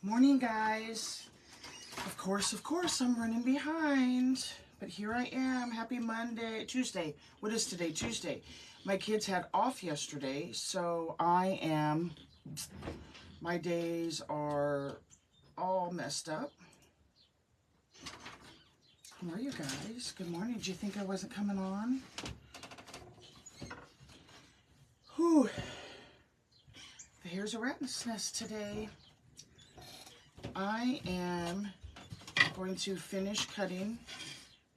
Morning, guys. Of course, I'm running behind. But here I am. Happy Tuesday. What is today? Tuesday. My kids had off yesterday, so my days are all messed up. How are you guys? Good morning. Did you think I wasn't coming on? Whew. The hair's a rat's nest today. I am going to finish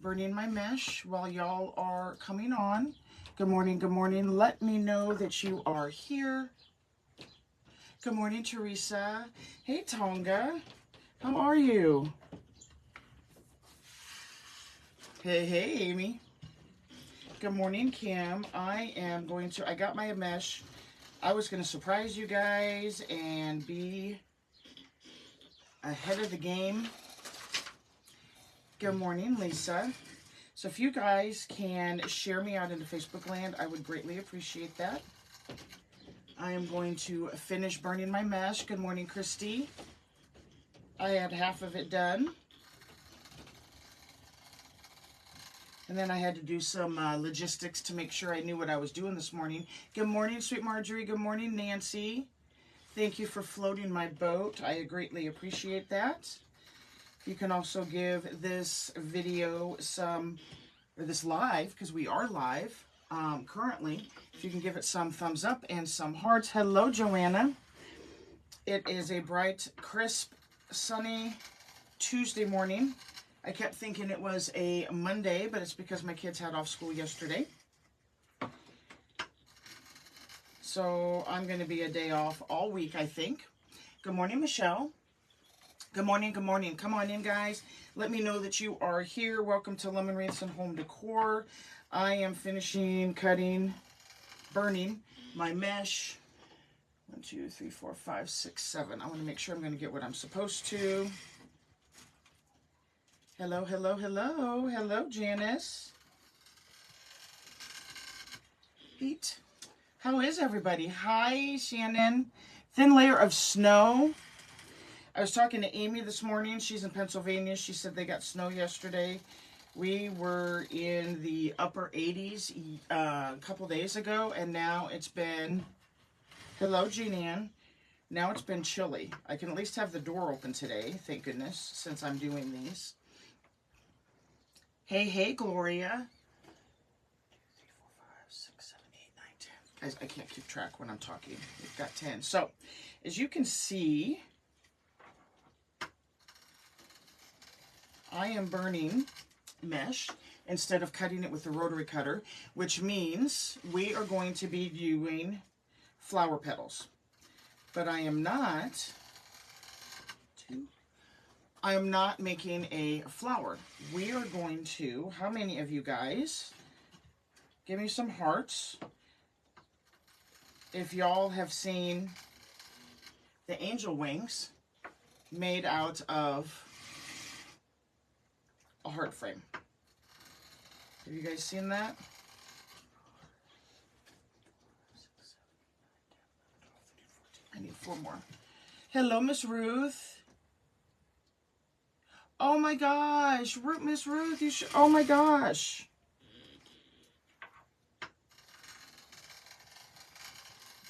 burning my mesh while y'all are coming on. Good morning, good morning. Let me know that you are here. Good morning, Teresa. Hey, Tonga. How are you? Hey, Amy. Good morning, Kim. I got my mesh. I was going to surprise you guys and be ahead of the game. Good morning, Lisa. So if you guys can share me out into Facebook land, I would greatly appreciate that. I am going to finish burning my mesh. Good morning, Christy. I had half of it done. And then I had to do some logistics to make sure I knew what I was doing this morning. Good morning, Sweet Marjorie. Good morning, Nancy. Thank you for floating my boat. I greatly appreciate that. You can also give this video this live, because we are live currently. If you can give it some thumbs up and some hearts. Hello, Joanna. It is a bright, crisp, sunny Tuesday morning. I kept thinking it was a Monday, but it's because my kids had off school yesterday. So I'm going to be a day off all week, I think. Good morning, Michelle. Good morning, good morning. Come on in, guys. Let me know that you are here. Welcome to Lemon Wreaths and Home Decor. I am finishing burning my mesh. 1, 2, 3, 4, 5, 6, 7. I want to make sure I'm going to get what I'm supposed to. Hello, hello, hello. Hello, Janice. Pete. How is everybody? Hi, Shannon. Thin layer of snow. I was talking to Amy this morning. She's in Pennsylvania. She said they got snow yesterday. We were in the upper 80s a couple days ago, and now it's been... Hello, Jean Ann. Now it's been chilly. I can at least have the door open today, thank goodness, since I'm doing these. Hey, Gloria. 10. Guys, I can't keep track when I'm talking. We've got 10. So, as you can see, I am burning mesh instead of cutting it with the rotary cutter, which means we are going to be doing flower petals. But I am not making a flower. We are going to, how many of you guys, give me some hearts, if y'all have seen the angel wings made out of a heart frame. Have you guys seen that? I need 4 more. Hello, Miss Ruth. Oh my gosh, Miss Ruth, you should, oh my gosh.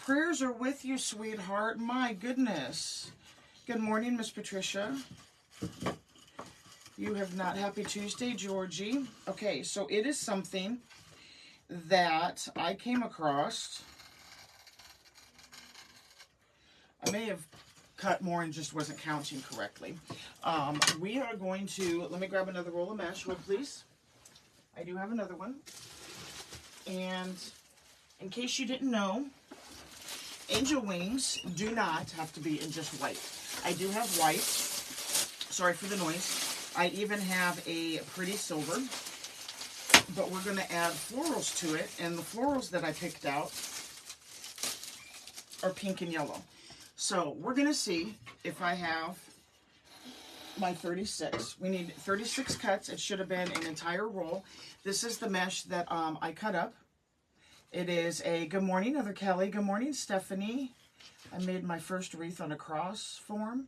Prayers are with you, sweetheart. My goodness. Good morning, Miss Patricia. You have not. Happy Tuesday, Georgie. Okay, so it is something that I came across. I may have cut more and just wasn't counting correctly. We are going to, let me grab another roll of mesh, please. I do have another one. And in case you didn't know, angel wings do not have to be in just white. I do have white. Sorry for the noise. I even have a pretty silver. But we're going to add florals to it. And the florals that I picked out are pink and yellow. So we're going to see if I have my 36. We need 36 cuts. It should have been an entire roll. This is the mesh that I cut up. It is a good morning, Other Kelly. Good morning, Stephanie. I made my first wreath on a cross form.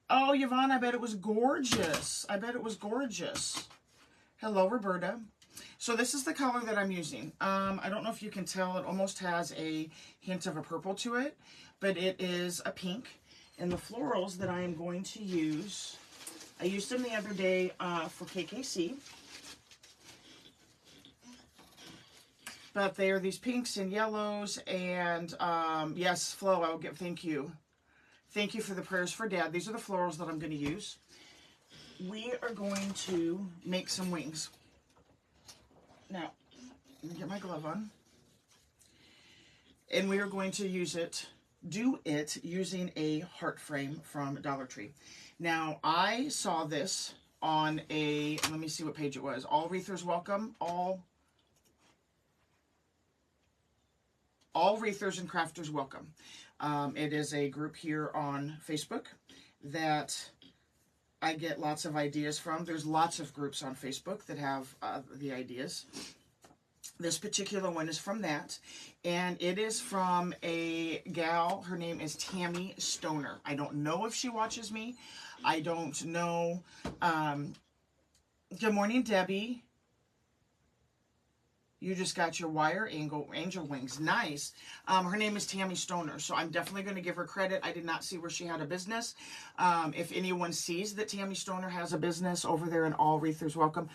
Oh, Yvonne, I bet it was gorgeous. I bet it was gorgeous. Hello, Roberta. So this is the color that I'm using. I don't know if you can tell, it almost has a hint of a purple to it, but it is a pink. And the florals that I am going to use, I used them the other day for KKC. But they are these pinks and yellows, and yes, Flo, I will give, thank you. Thank you for the prayers for Dad. These are the florals that I'm going to use. We are going to make some wings. Now, let me get my glove on. And we are going to do it using a heart frame from Dollar Tree. Now, I saw this on a, let me see what page it was. All Wreathers Welcome. All Wreathers and Crafters Welcome. It is a group here on Facebook that I get lots of ideas from. There's lots of groups on Facebook that have the ideas. This particular one is from that, and it is from a gal. Her name is Tammy Stoner. I don't know if she watches me. I don't know. Good morning, Debbie. You just got your wire angel wings. Nice. Her name is Tammy Stoner, so I'm definitely going to give her credit. I did not see where she had a business. If anyone sees that Tammy Stoner has a business over there in All Wreathers Welcome,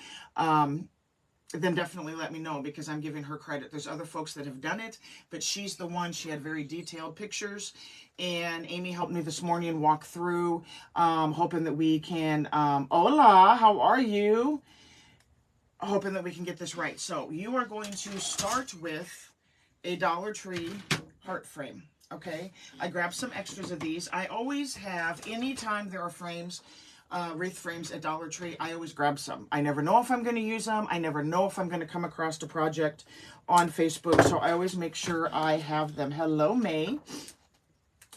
then definitely let me know, because I'm giving her credit. There's other folks that have done it, but she's the one. She had very detailed pictures, and Amy helped me this morning walk through, hoping that we can, hola, how are you? Hoping that we can get this right. So you are going to start with a Dollar Tree heart frame, okay? I grabbed some extras of these. I always have, anytime there are frames, wreath frames at Dollar Tree, I always grab some. I never know if I'm going to use them. I never know if I'm going to come across a project on Facebook, so I always make sure I have them. Hello, May.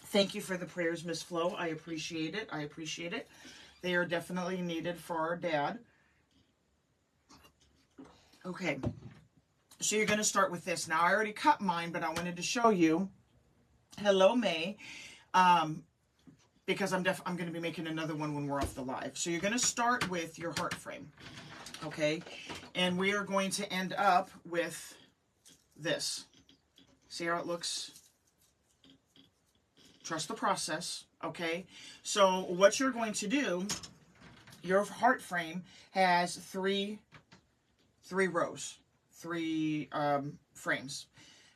Thank you for the prayers, Miss Flo. I appreciate it. I appreciate it. They are definitely needed for our dad. Okay, so you're going to start with this. Now, I already cut mine, but I wanted to show you. Hello, May. Because I'm going to be making another one when we're off the live. So you're going to start with your heart frame, okay? And we are going to end up with this. See how it looks? Trust the process, okay? So what you're going to do, your heart frame has three rows, three frames.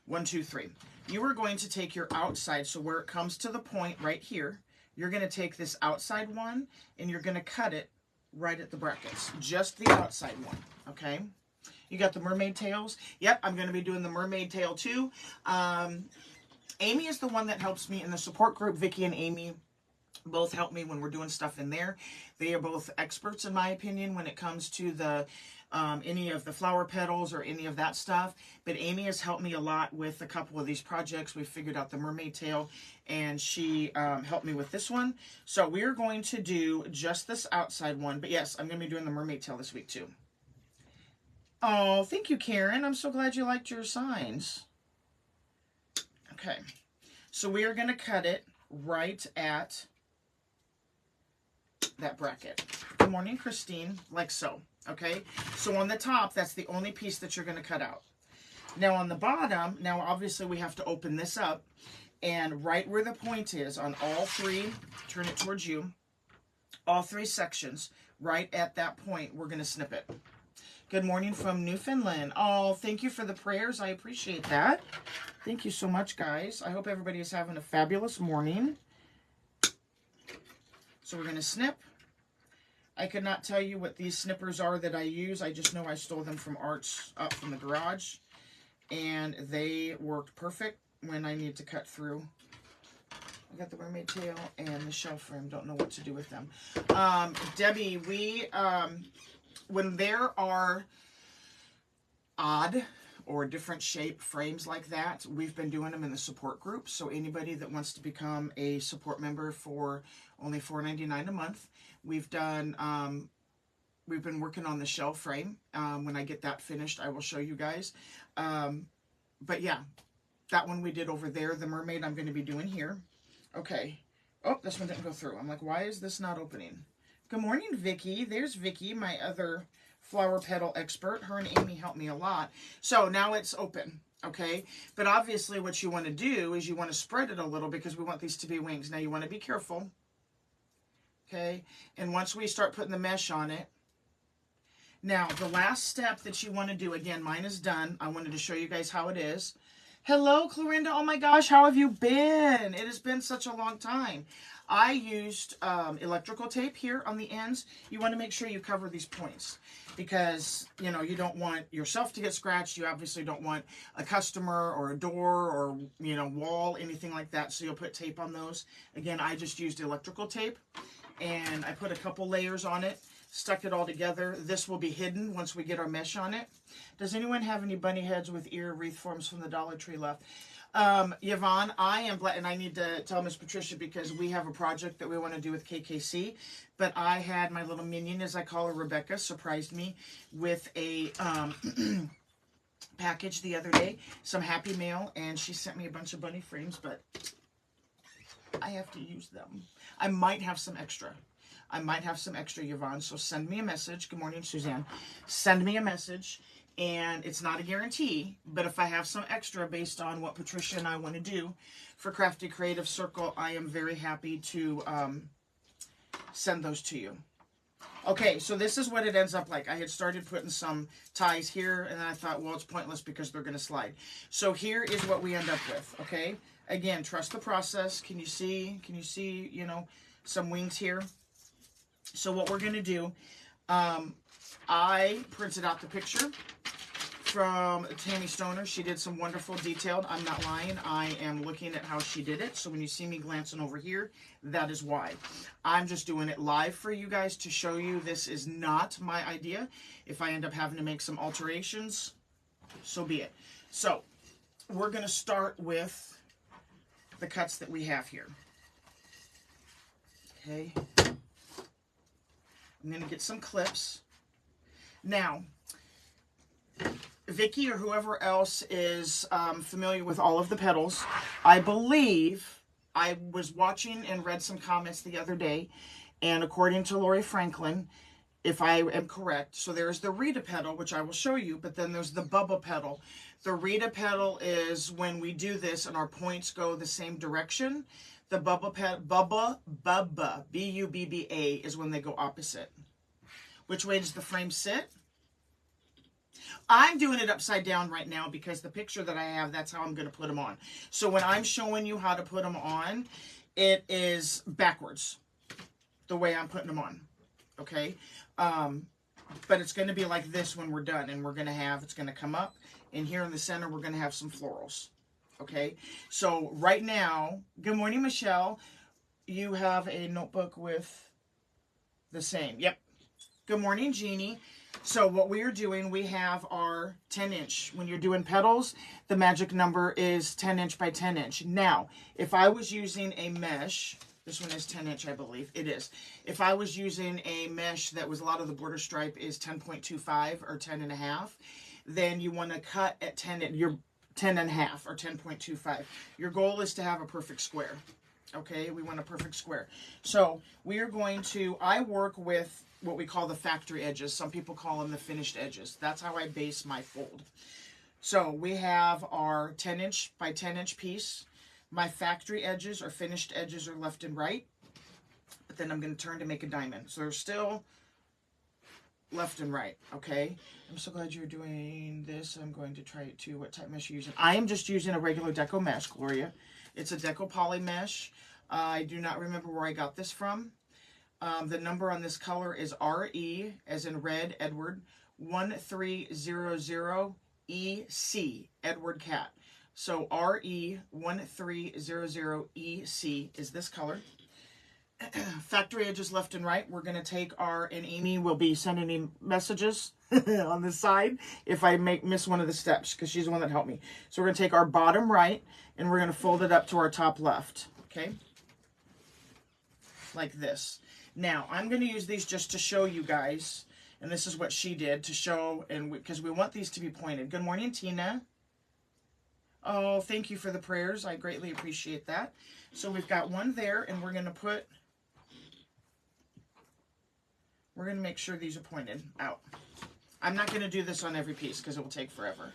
1, 2, 3. You are going to take your outside, so where it comes to the point right here, you're going to take this outside one and you're going to cut it right at the brackets. Just the outside one, okay? You got the mermaid tails? Yep, I'm going to be doing the mermaid tail too. Amy is the one that helps me in the support group. Vicky and Amy both help me when we're doing stuff in there. They are both experts, in my opinion, when it comes to the any of the flower petals or any of that stuff. But Amy has helped me a lot with a couple of these projects. We figured out the mermaid tail, and she helped me with this one. So we're going to do just this outside one. But yes, I'm going to be doing the mermaid tail this week too. Oh, thank you, Karen. I'm so glad you liked your signs. Okay, so we are going to cut it right at that bracket. Good morning, Christine. Like so. Okay, so on the top, that's the only piece that you're going to cut out. Now on the bottom, now obviously we have to open this up, and right where the point is on all three, turn it towards you, all three sections, right at that point, we're going to snip it. Good morning from Newfoundland. Oh, thank you for the prayers. I appreciate that. Thank you so much, guys. I hope everybody is having a fabulous morning. So we're going to snip. I could not tell you what these snippers are that I use. I just know I stole them from Arts up from the garage. And they worked perfect when I need to cut through. I got the mermaid tail and the shell frame. Don't know what to do with them. Debbie, when there are odd or different shape frames like that, we've been doing them in the support group. So anybody that wants to become a support member for only $4.99 a month, we've done, we've been working on the shell frame. When I get that finished, I will show you guys. But yeah, that one we did over there. The mermaid I'm going to be doing here. Okay, Oh, this one didn't go through. I'm like, why is this not opening? Good morning, Vicky. There's Vicky, my other flower petal expert. Her and Amy helped me a lot. So now it's open, okay? But obviously what you want to do is you want to spread it a little because we want these to be wings. Now you want to be careful, okay? And once we start putting the mesh on it, now the last step that you want to do, again, mine is done. I wanted to show you guys how it is. Hello, Clorinda. Oh my gosh, how have you been? It has been such a long time. I used electrical tape here on the ends. You want to make sure you cover these points because, you know, you don't want yourself to get scratched. You obviously don't want a customer or a door or, you know, wall, anything like that. So you'll put tape on those. Again, I just used electrical tape and I put a couple layers on it, stuck it all together. This will be hidden once we get our mesh on it. Does anyone have any bunny heads with ear wreath forms from the Dollar Tree left? Yvonne, I am glad, and I need to tell Miss Patricia because we have a project that we want to do with KKC, but I had my little minion, as I call her, Rebecca, surprised me with a package the other day, some Happy Mail, and she sent me a bunch of bunny frames, but I have to use them. I might have some extra. Yvonne, so send me a message. Good morning, Suzanne. Send me a message. And it's not a guarantee, but if I have some extra based on what Patricia and I want to do for Crafty Creative Circle, I am very happy to send those to you. Okay, so this is what it ends up like. I had started putting some ties here, and then I thought, well, it's pointless because they're going to slide. So here is what we end up with, okay? Again, trust the process. Can you see, you know, some wings here? So what we're going to do, I printed out the picture from Tammy Stoner. She did some wonderful detailed. I'm not lying. I am looking at how she did it. So when you see me glancing over here, that is why. I'm just doing it live for you guys to show you this is not my idea. If I end up having to make some alterations, so be it. So we're going to start with the cuts that we have here. Okay. I'm going to get some clips. Now, Vicky or whoever else is familiar with all of the petals, I believe I was watching and read some comments the other day, and according to Lori Franklin, if I am correct, so there's the Rita petal, which I will show you, but then there's the Bubba petal. The Rita petal is when we do this and our points go the same direction. The Bubba, B-U-B-B-A, is when they go opposite. Which way does the frame sit? I'm doing it upside down right now because the picture that I have, that's how I'm going to put them on. So when I'm showing you how to put them on, it is backwards, the way I'm putting them on, okay? But it's going to be like this when we're done, and we're going to have, it's going to come up, and here in the center, we're going to have some florals, okay? So right now, good morning, Michelle. You have a notebook with the same. Yep. Good morning, Jeannie. So what we are doing, we have our 10-inch. When you're doing petals, the magic number is 10 inch by 10 inch. Now, if I was using a mesh, this one is 10 inch, I believe. It is. If I was using a mesh that was, a lot of the border stripe is 10.25 or 10.5, then you want to cut at 10, you're 10.5 or 10.25. Your goal is to have a perfect square. Okay, we want a perfect square. So we are going to, I work with what we call the factory edges. Some people call them the finished edges. That's how I base my fold. So we have our 10 inch by 10 inch piece. My factory edges or finished edges are left and right. But then I'm going to turn to make a diamond. So they're still left and right, okay? I'm so glad you're doing this. I'm going to try it too. What type mesh are you using? I am just using a regular deco mesh, Gloria. It's a deco poly mesh. I do not remember where I got this from. The number on this color is RE, as in red, Edward, 1300EC, Edward Cat. So RE 1300EC is this color. Factory edges left and right. We're going to take our, and Amy will be sending me messages on this side if I miss one of the steps, because she's the one that helped me. So we're going to take our bottom right, and we're going to fold it up to our top left, okay? Like this. Now, I'm going to use these just to show you guys, and this is what she did to show, and because we want these to be pointed. Good morning, Tina. Oh, thank you for the prayers. I greatly appreciate that. So we've got one there, and we're going to make sure these are pointed out. I'm not going to do this on every piece because it will take forever.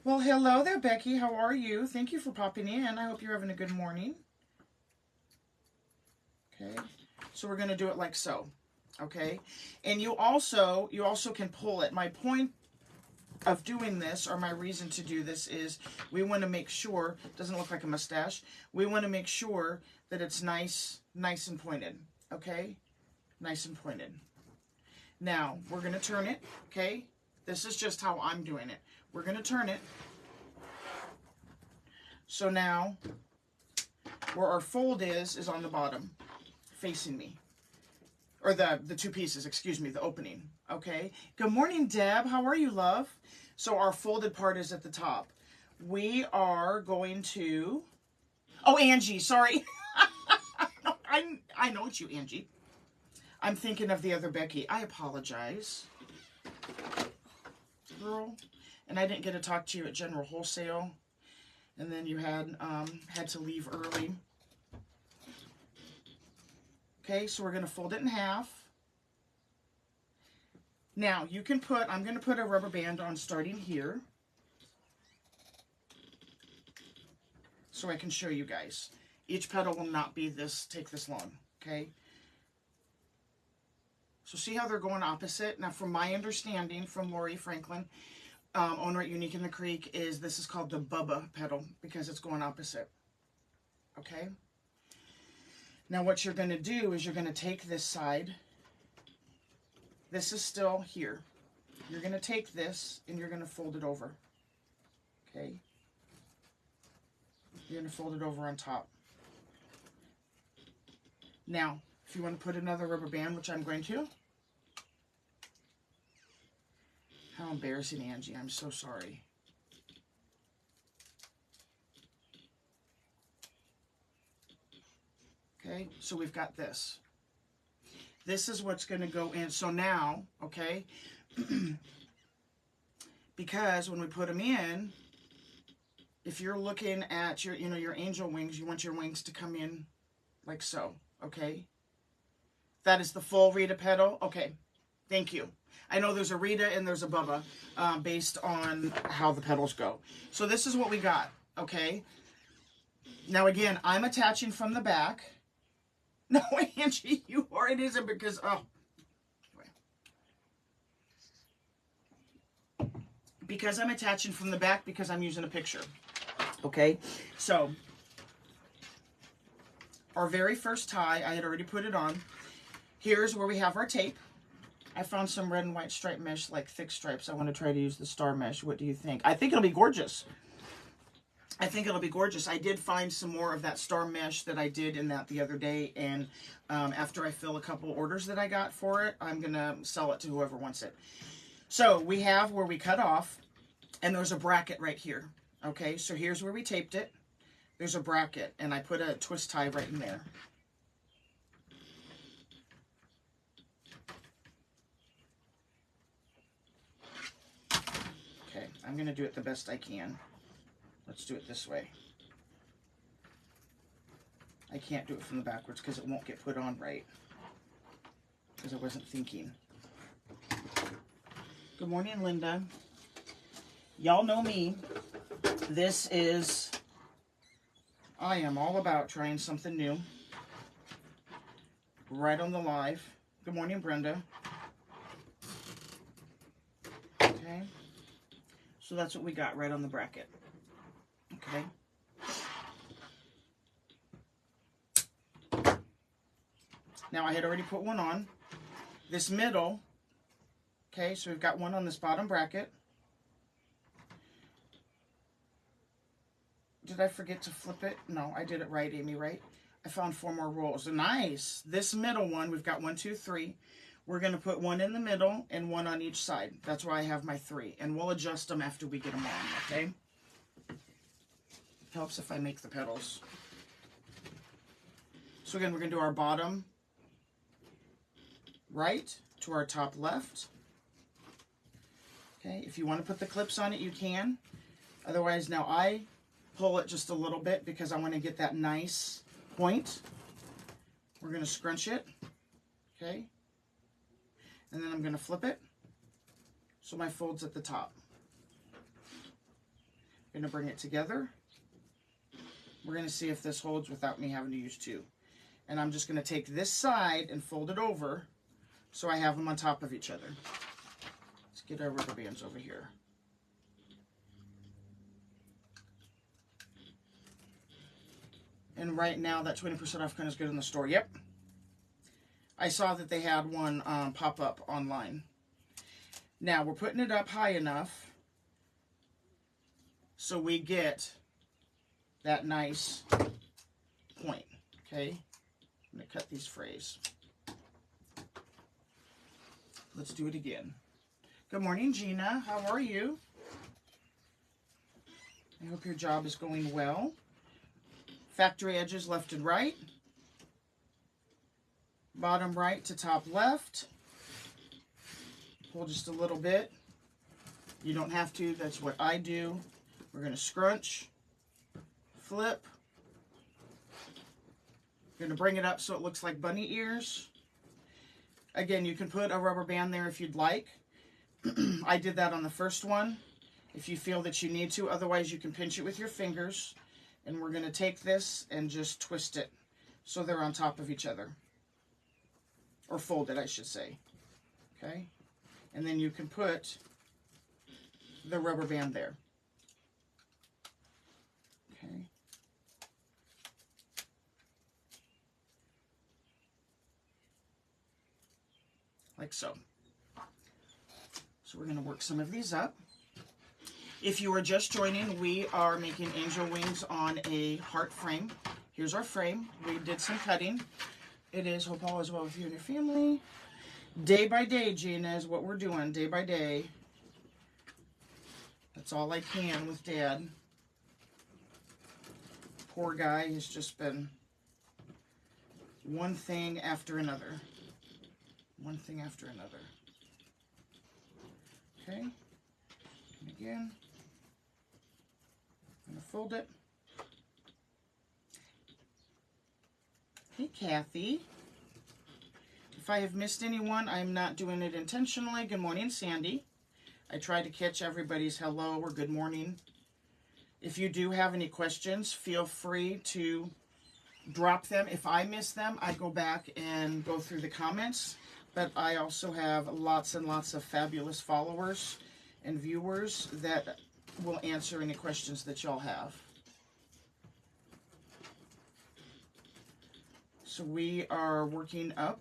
Well, hello there, Becky. How are you? Thank you for popping in. I hope you're having a good morning. Okay, so we're going to do it like so. Okay, and you also can pull it. My point of doing this, or my reason to do this, is we want to make sure, it doesn't look like a mustache, we want to make sure that it's nice and pointed. Okay, nice and pointed. Now we're going to turn it. Okay, this is just how I'm doing it. We're going to turn it. So now where our fold is on the bottom facing me, or the two pieces, excuse me, the opening. Okay, good morning, Deb. How are you, love? So our folded part is at the top. We are going to, oh, Angie, sorry. I know it's you, Angie. I'm thinking of the other Becky. I apologize, girl. And I didn't get to talk to you at General Wholesale, and then you had to leave early. Okay, so we're going to fold it in half. Now, you can put, I'm going to put a rubber band on starting here, so I can show you guys. Each petal will not be take this long, okay? So see how they're going opposite? Now, from my understanding from Lori Franklin, owner at Unique in the Creek, is this is called the Bubba petal because it's going opposite, okay? Now, what you're going to do is you're going to take this side. This is still here. You're going to take this and you're going to fold it over. Okay? You're going to fold it over on top. Now, if you want to put another rubber band, which I'm going to. How embarrassing, Angie. I'm so sorry. Okay? So we've got this. This is what's going to go in. So now, okay, because when we put them in, if you're looking at your, your angel wings, you want your wings to come in like so, okay? That is the full Rita petal. Okay, thank you. I know there's a Rita and there's a Bubba based on how the petals go. So this is what we got, okay? Now again, I'm attaching from the back. No, Angie, you are. It isn't because, oh. Because I'm attaching from the back because I'm using a picture. Okay, so our very first tie, I had already put it on. Here's where we have our tape. I found some red and white stripe mesh, like thick stripes. I want to try to use the star mesh. What do you think? I think it'll be gorgeous. I think it'll be gorgeous. I did find some more of that star mesh that I did in that the other day, and after I fill a couple orders that I got for it, I'm going to sell it to whoever wants it. So we have where we cut off, and there's a bracket right here. Okay, so here's where we taped it. There's a bracket, and I put a twist tie right in there. Okay, I'm going to do it the best I can. Let's do it this way. I can't do it from the backwards because it won't get put on right. Because I wasn't thinking. Good morning, Linda. Y'all know me. This is, I am all about trying something new. Right on the live. Good morning, Brenda. Okay. So that's what we got right on the bracket. Okay. Now I had already put one on. This middle, okay, so we've got one on this bottom bracket. Did I forget to flip it? No, I did it right, Amy, right? I found 4 more rolls. Nice. This middle one, we've got 1, 2, 3. We're going to put one in the middle and one on each side. That's why I have my 3. And we'll adjust them after we get them on, okay? Helps if I make the petals. So again, we're going to do our bottom right to our top left. Okay, if you want to put the clips on it, you can. Otherwise, now I pull it just a little bit because I want to get that nice point. We're going to scrunch it, okay? And then I'm going to flip it so my fold's at the top. I'm going to bring it together. We're going to see if this holds without me having to use two. And I'm just going to take this side and fold it over so I have them on top of each other. Let's get our rubber bands over here. And right now, that 20% off code is good in the store. Yep. I saw that they had one pop up online. Now, we're putting it up high enough so we get that nice point. Okay? I'm going to cut these frays. Let's do it again. Good morning, Gina. How are you? I hope your job is going well. Factory edges left and right. Bottom right to top left. Pull just a little bit. You don't have to. That's what I do. We're going to scrunch, flip. We're going to bring it up so it looks like bunny ears. Again, you can put a rubber band there if you'd like. I did that on the first one. If you feel that you need to. Otherwise, you can pinch it with your fingers. And we're going to take this and just twist it so they're on top of each other. Or fold it, I should say. Okay? And then you can put the rubber band there. Okay? Like so. So we're going to work some of these up. If you are just joining, we are making angel wings on a heart frame. Here's our frame. We did some cutting. It is, hope all is well with you and your family. Day by day, Gina, is what we're doing. Day by day. That's all I can with Dad. Poor guy has just been one thing after another. One thing after another. Okay. And again. I'm going to fold it. Hey, Kathy. If I have missed anyone, I'm not doing it intentionally. Good morning, Sandy. I try to catch everybody's hello or good morning. If you do have any questions, feel free to drop them. If I miss them, I go back and go through the comments. But I also have lots and lots of fabulous followers and viewers that will answer any questions that y'all have. So we are working up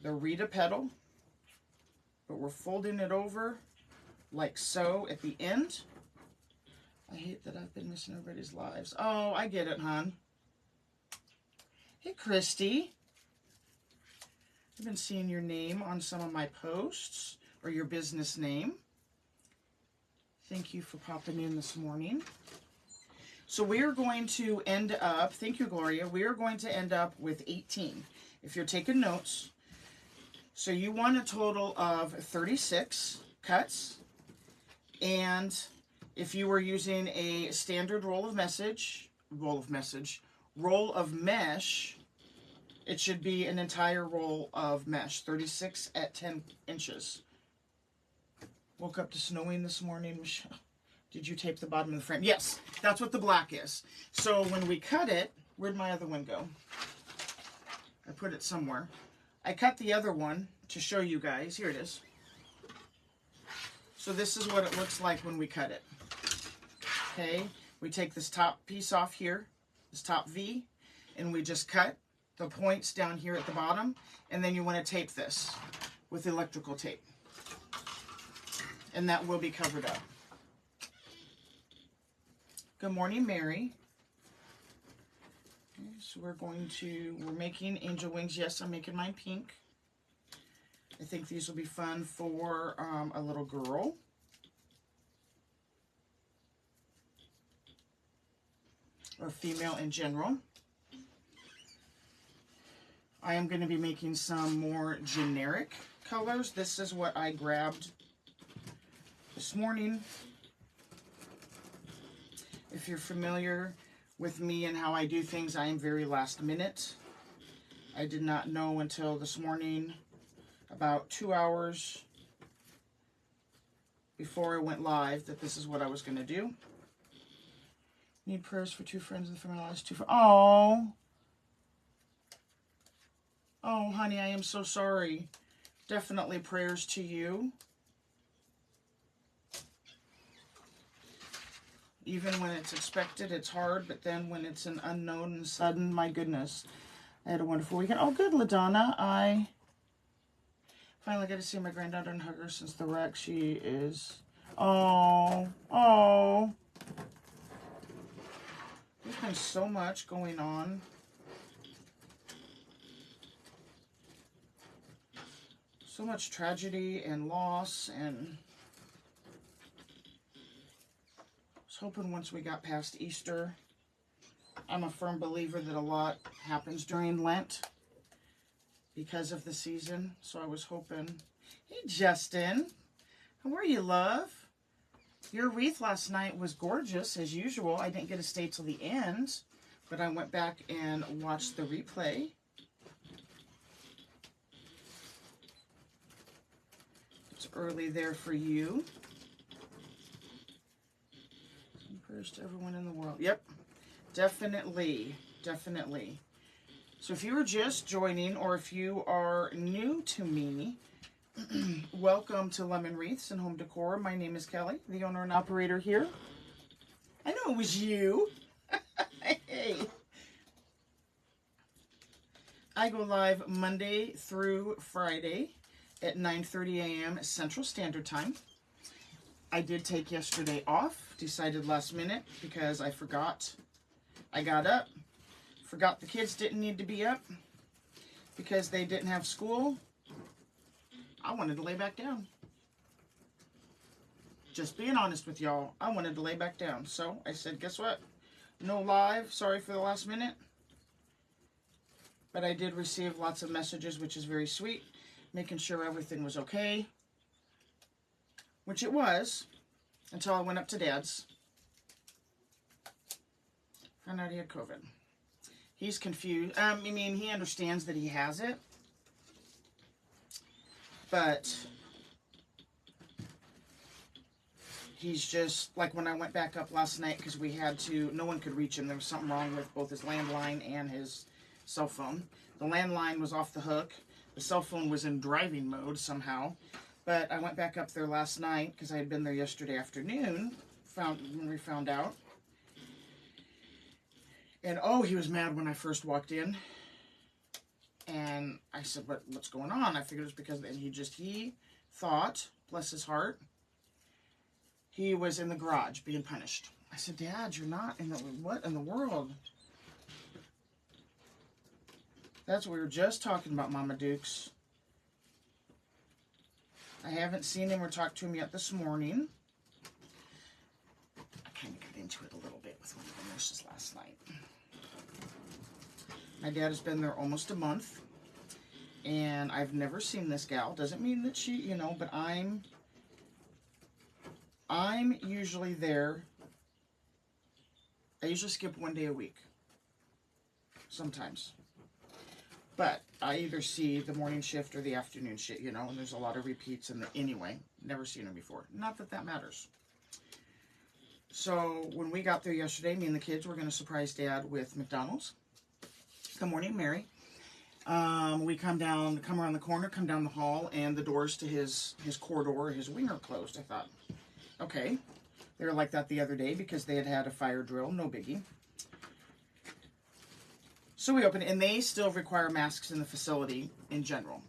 the Rita petal, but we're folding it over like so at the end. I hate that I've been missing everybody's lives. Oh, I get it, hon. Hey, Christy. I've been seeing your name on some of my posts, or your business name. Thank you for popping in this morning. So we are going to end up, thank you, Gloria, we are going to end up with 18. If you're taking notes, so you want a total of 36 cuts. And if you were using a standard roll of mesh, it should be an entire roll of mesh, 36 at 10 inches. Woke up to snowing this morning, Michelle. Did you tape the bottom of the frame? Yes, that's what the black is. So when we cut it, where'd my other one go? I put it somewhere. I cut the other one to show you guys. Here it is. So this is what it looks like when we cut it. Okay, we take this top piece off here, this top V, and we just cut the points down here at the bottom, and then you want to tape this with electrical tape. And that will be covered up. Good morning, Mary. Okay, so we're making angel wings. Yes, I'm making mine pink. I think these will be fun for a little girl. Or female in general. I am going to be making some more generic colors. This is what I grabbed this morning. If you're familiar with me and how I do things, I am very last minute. I did not know until this morning, about 2 hours before I went live, that this is what I was going to do. Need prayers for 2 friends from my last 2 friends. Oh, honey, I am so sorry. Definitely prayers to you. Even when it's expected, it's hard, but then when it's an unknown and sudden, my goodness. I had a wonderful weekend. Oh, good, LaDonna. I finally got to see my granddaughter and hug her since the wreck. She is... Oh. There's been so much going on. So much tragedy and loss, and I was hoping once we got past Easter. I'm a firm believer that a lot happens during Lent because of the season, so I was hoping. Hey, Justin. How are you, love? Your wreath last night was gorgeous, as usual. I didn't get to stay till the end, but I went back and watched the replay. It's early there for you. Some prayers to everyone in the world. Yep, definitely. So if you were just joining, or if you are new to me, welcome to Lemon Wreaths and Home Decor. My name is Kelly, the owner and operator here. I know it was you. Hey. I go live Monday through Friday at 9:30 a.m. Central Standard Time. I did take yesterday off, decided last minute because I forgot. I got up, forgot the kids didn't need to be up because they didn't have school. I wanted to lay back down. Just being honest with y'all, I wanted to lay back down. So I said, guess what? No live. Sorry for the last minute. But I did receive lots of messages, which is very sweet, making sure everything was okay. Which it was, until I went up to Dad's. Found out he had COVID. He's confused. I mean, he understands that he has it. But he's just, like when I went back up last night, because we had to, no one could reach him. There was something wrong with both his landline and his cell phone. The landline was off the hook. The cell phone was in driving mode somehow. But I went back up there last night, because I had been there yesterday afternoon, when we found out. And oh, he was mad when I first walked in. And I said, what's going on? I figured it was because, and he thought, bless his heart, he was in the garage being punished. I said, Dad, you're not in the, what in the world? That's what we were just talking about, Mama Dukes. I haven't seen him or talked to him yet this morning. I kind of got into it a little bit with one of the nurses last night. My dad has been there almost a month, and I've never seen this gal. Doesn't mean that she, you know, but I'm usually there. I usually skip one day a week, sometimes. But I either see the morning shift or the afternoon shift, you know, and there's a lot of repeats anyway. Never seen her before. Not that that matters. So when we got there yesterday, me and the kids were going to surprise Dad with McDonald's. Good morning, Mary. We come around the corner, come down the hall, and the doors to his corridor, his wing are closed. I thought, okay. They were like that the other day because they had had a fire drill. No biggie. So we open it, and they still require masks in the facility in general,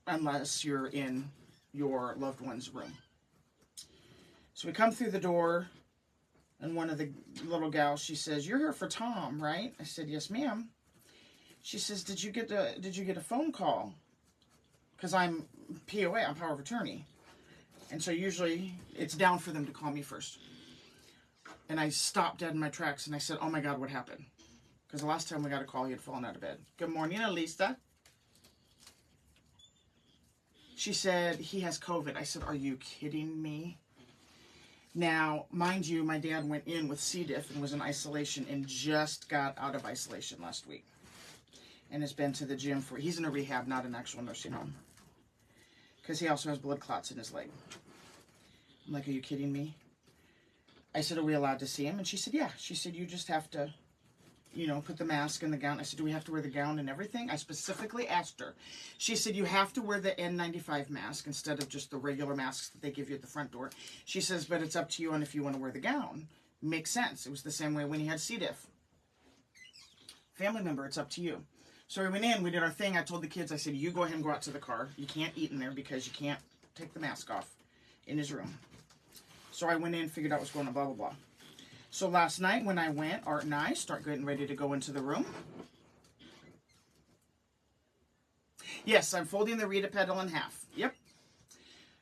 unless you're in your loved one's room. So we come through the door, and one of the little gals, she says, "You're here for Tom, right?" I said, "Yes, ma'am." She says, "Did you get a phone call?" Because I'm POA, I'm power of attorney, and so usually it's down for them to call me first. And I stopped dead in my tracks, and I said, "Oh my God, what happened?" Because the last time we got a call, he had fallen out of bed. "Good morning, Elisa." She said, "He has COVID." I said, "Are you kidding me?" Now, mind you, my dad went in with C. diff and was in isolation and just got out of isolation last week. And has been to the gym for, he's in a rehab, not an actual nursing home. Because he also has blood clots in his leg. I'm like, are you kidding me? I said, are we allowed to see him? And she said, yeah. She said, you just have to, you know, put the mask and the gown. I said, do we have to wear the gown and everything? I specifically asked her. She said, you have to wear the N95 mask instead of just the regular masks that they give you at the front door. She says, but it's up to you on if you want to wear the gown. Makes sense. It was the same way when he had C. diff. Family member, it's up to you. So we went in, we did our thing. I told the kids, I said, you go ahead and go out to the car. You can't eat in there because you can't take the mask off in his room. So I went in, figured out what's going on, blah, blah, blah. So last night when I went, Art and I start getting ready to go into the room. Yes, I'm folding the Rita petal in half. Yep.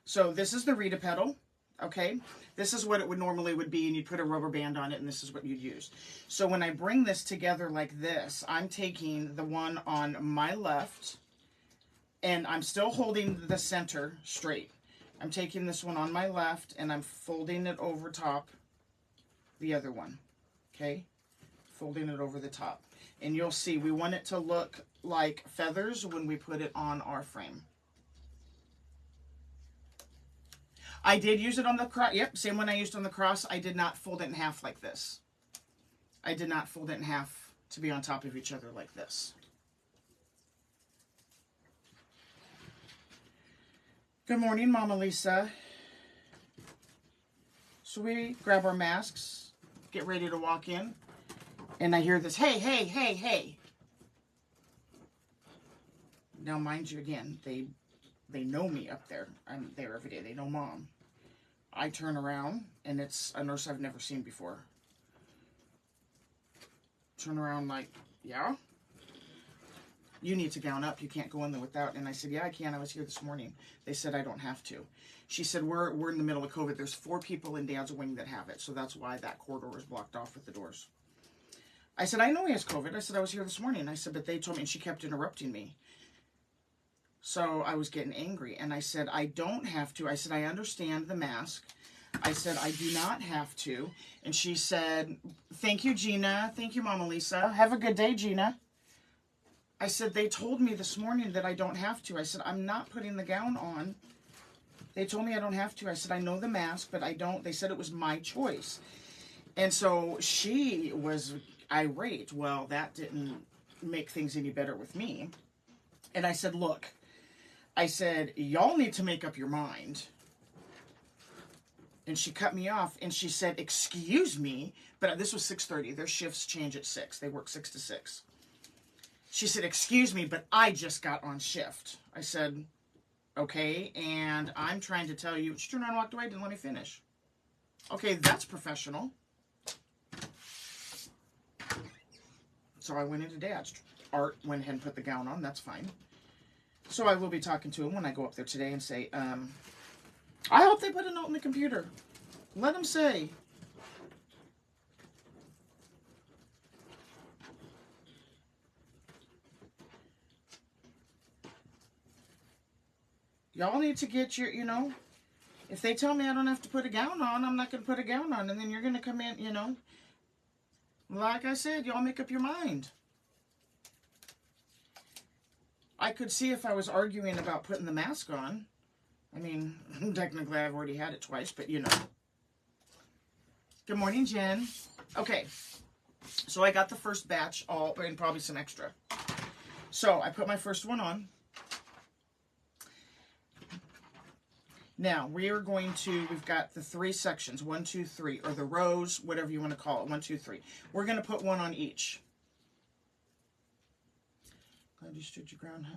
So this is the Rita petal. Okay. This is what it would normally be, and you'd put a rubber band on it, and this is what you'd use. So when I bring this together like this, I'm taking the one on my left, and I'm still holding the center straight. I'm taking this one on my left, and I'm folding it over top the other one. Okay? Folding it over the top. And you'll see, we want it to look like feathers when we put it on our frame. I did use it on the cross. Yep, same one I used on the cross. I did not fold it in half like this. I did not fold it in half to be on top of each other like this. Good morning, Mama Lisa. So we grab our masks, get ready to walk in, and I hear this, hey, hey, hey, hey. Now, mind you, again, they know me up there. I'm there every day. They know Mom. I turn around, and it's a nurse I've never seen before. Turn around like, yeah? You need to gown up. You can't go in there without. And I said, yeah, I can. I was here this morning. They said I don't have to. She said, we're in the middle of COVID. There's 4 people in Dad's wing that have it, so that's why that corridor is blocked off with the doors. I said, I know he has COVID. I said, I was here this morning. I said, but they told me, and she kept interrupting me. So I was getting angry, and I said, I don't have to. I said, I understand the mask. I said, I do not have to. And she said, thank you, Gina. Thank you, Mama Lisa. Have a good day, Gina. I said, they told me this morning that I don't have to. I said, I'm not putting the gown on. They told me I don't have to. I said, I know the mask, but I don't. They said it was my choice. And so she was irate. Well, that didn't make things any better with me. And I said, look, I said, y'all need to make up your mind. And she cut me off, and she said, excuse me, but this was 6:30. Their shifts change at 6. They work 6 to 6. She said, excuse me, but I just got on shift. I said, okay, and I'm trying to tell you. She turned around and walked away, didn't let me finish. Okay, that's professional. So I went into Dad's. Art went ahead and put the gown on. That's fine. So I will be talking to him when I go up there today and say, I hope they put a note in the computer. Let them say, y'all need to get your, you know, if they tell me I don't have to put a gown on, I'm not going to put a gown on. And then you're going to come in, you know. Like I said, y'all make up your mind. I could see if I was arguing about putting the mask on. I mean, technically I've already had it twice, but you know. Good morning, Jen. Okay, so I got the first batch, all, and probably some extra. So I put my first one on. Now, we are going to, we've got the 3 sections, 1, 2, 3, or the rows, whatever you want to call it, 1, 2, 3. We're going to put one on each. Glad you stood your ground.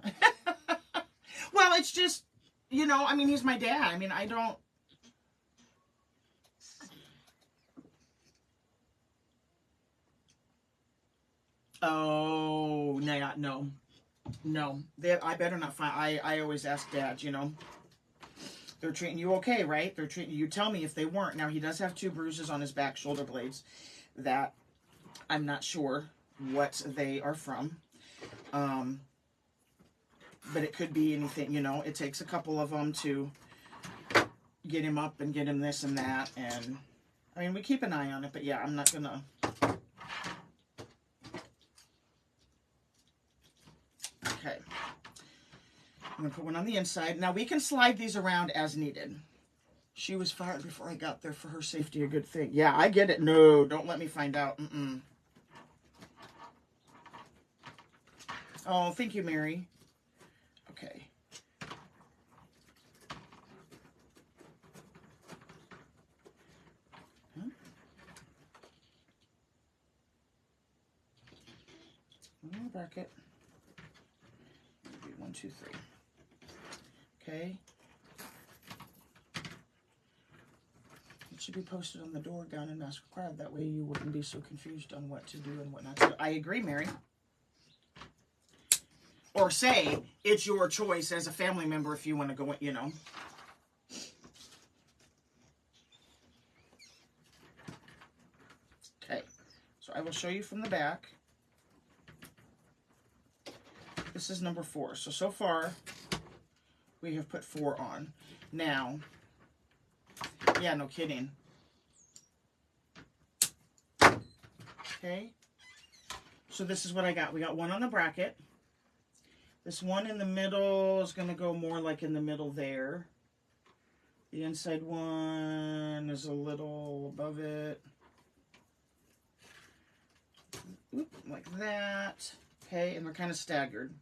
Well, it's just, you know, I mean, he's my dad. I mean, I don't. Oh, no. I better not find, I always ask Dad, you know. They're treating you okay, right? They're treating you. Tell me if they weren't. Now, he does have 2 bruises on his back shoulder blades that I'm not sure what they are from. But it could be anything, you know. It takes a couple of them to get him up and get him this and that. And I mean, we keep an eye on it, but yeah, I'm not gonna. Okay. I'm gonna put one on the inside. Now we can slide these around as needed. She was fired before I got there. For her safety, a good thing. Yeah, I get it. No, don't let me find out. Oh, thank you, Mary. Okay. Bracket. 1, 2, 3. Okay. It should be posted on the door down in Master Crowd. That way you wouldn't be so confused on what to do and what not to do. I agree, Mary. Or say, it's your choice as a family member if you want to go, you know. Okay. So I will show you from the back. This is number 4. So far, we have put 4 on. Now, yeah, no kidding. Okay. So this is what I got. We got one on the bracket. This one in the middle is going to go more like in the middle there. The inside one is a little above it. Oop, like that. Okay, and they're kind of staggered.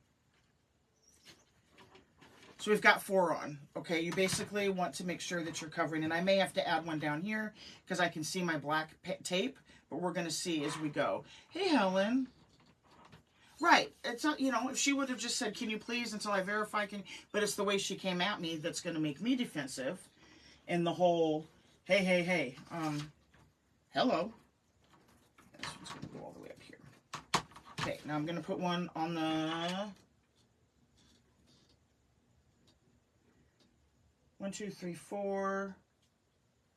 So we've got 4 on. Okay, you basically want to make sure that you're covering. And I may have to add one down here because I can see my black tape. But we're going to see as we go. Hey, Helen. Right. It's not, you know, if she would have just said, can you please, until I verify, but it's the way she came at me that's going to make me defensive. And the whole, hey, hello. This one's going to go all the way up here. Okay, now I'm going to put one on the 1, 2, 3, 4.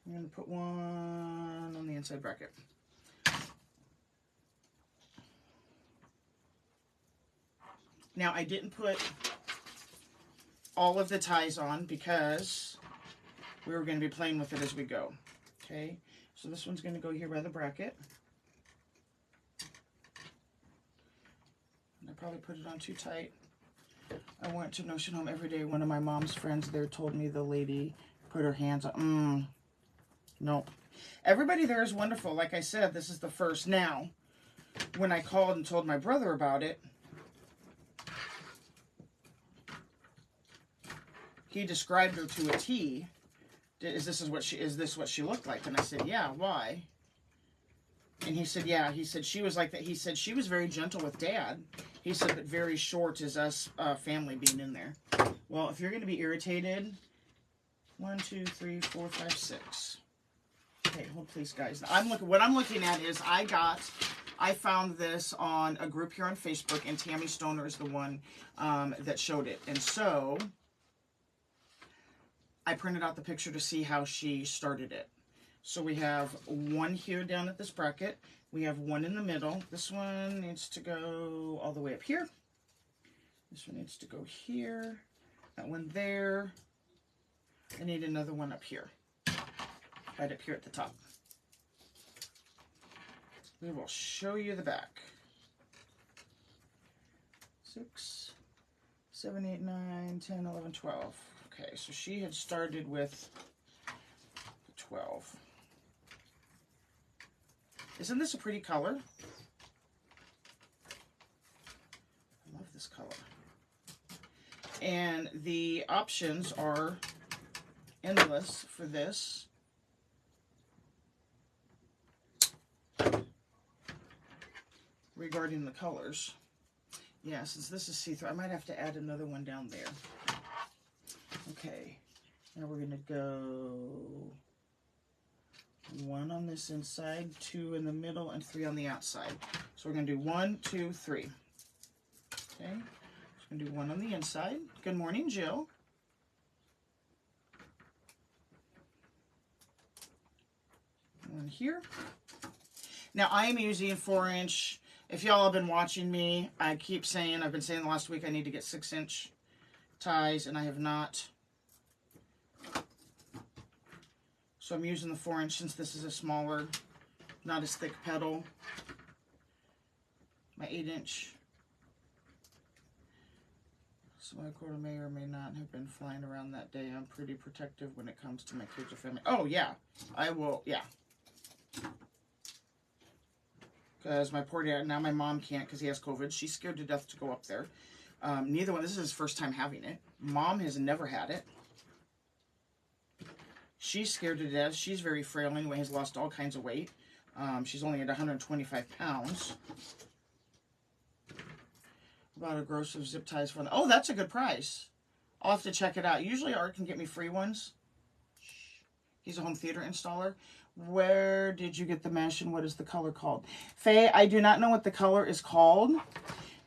I'm going to put one on the inside bracket. Now, I didn't put all of the ties on because we were going to be playing with it as we go. Okay, so this one's going to go here by the bracket. And I probably put it on too tight. I went to nursing home every day. One of my mom's friends there told me the lady put her hands on. Nope. Everybody there is wonderful. Like I said, this is the first. Now, when I called and told my brother about it, he described her to a T. Is this what she looked like? And I said, yeah, why? And he said, yeah. He said she was like that. He said she was very gentle with Dad. He said, but very short as us family being in there. Well, if you're going to be irritated, 1, 2, 3, 4, 5, 6. Okay, hold please, guys. What I'm looking at is I found this on a group here on Facebook, and Tammy Stoner is the one that showed it. And so I printed out the picture to see how she started it. So we have one here down at this bracket. We have one in the middle. This one needs to go all the way up here. This one needs to go here. That one there. I need another one up here. Right up here at the top. We will show you the back. 6, 7, 8, 9, 10, 11, 12. Okay, so she had started with 12. Isn't this a pretty color? I love this color. And the options are endless for this. Regarding the colors. Yeah, since this is see-through, I might have to add another one down there. Okay, now we're going to go 1 on this inside, 2 in the middle, and 3 on the outside. So we're going to do 1, 2, 3. Okay, just going to do 1 on the inside. Good morning, Jill. One here. Now I am using 4-inch. If y'all have been watching me, I've been saying the last week I need to get 6-inch ties, and I have not. So I'm using the 4-inch since this is a smaller, not as thick petal. My 8-inch. So my quarter may or may not have been flying around that day. I'm pretty protective when it comes to my kids or family. Oh, yeah. I will, yeah. Because my poor dad, now my mom can't because he has COVID. She's scared to death to go up there. Neither one, this is his first time having it. Mom has never had it. She's scared to death. She's very frail anyway, has lost all kinds of weight. She's only at 125 pounds. About a gross of zip ties for... Oh, that's a good price. I'll have to check it out. Usually Art can get me free ones. He's a home theater installer. Where did you get the mesh and what is the color called? Faye, I do not know what the color is called,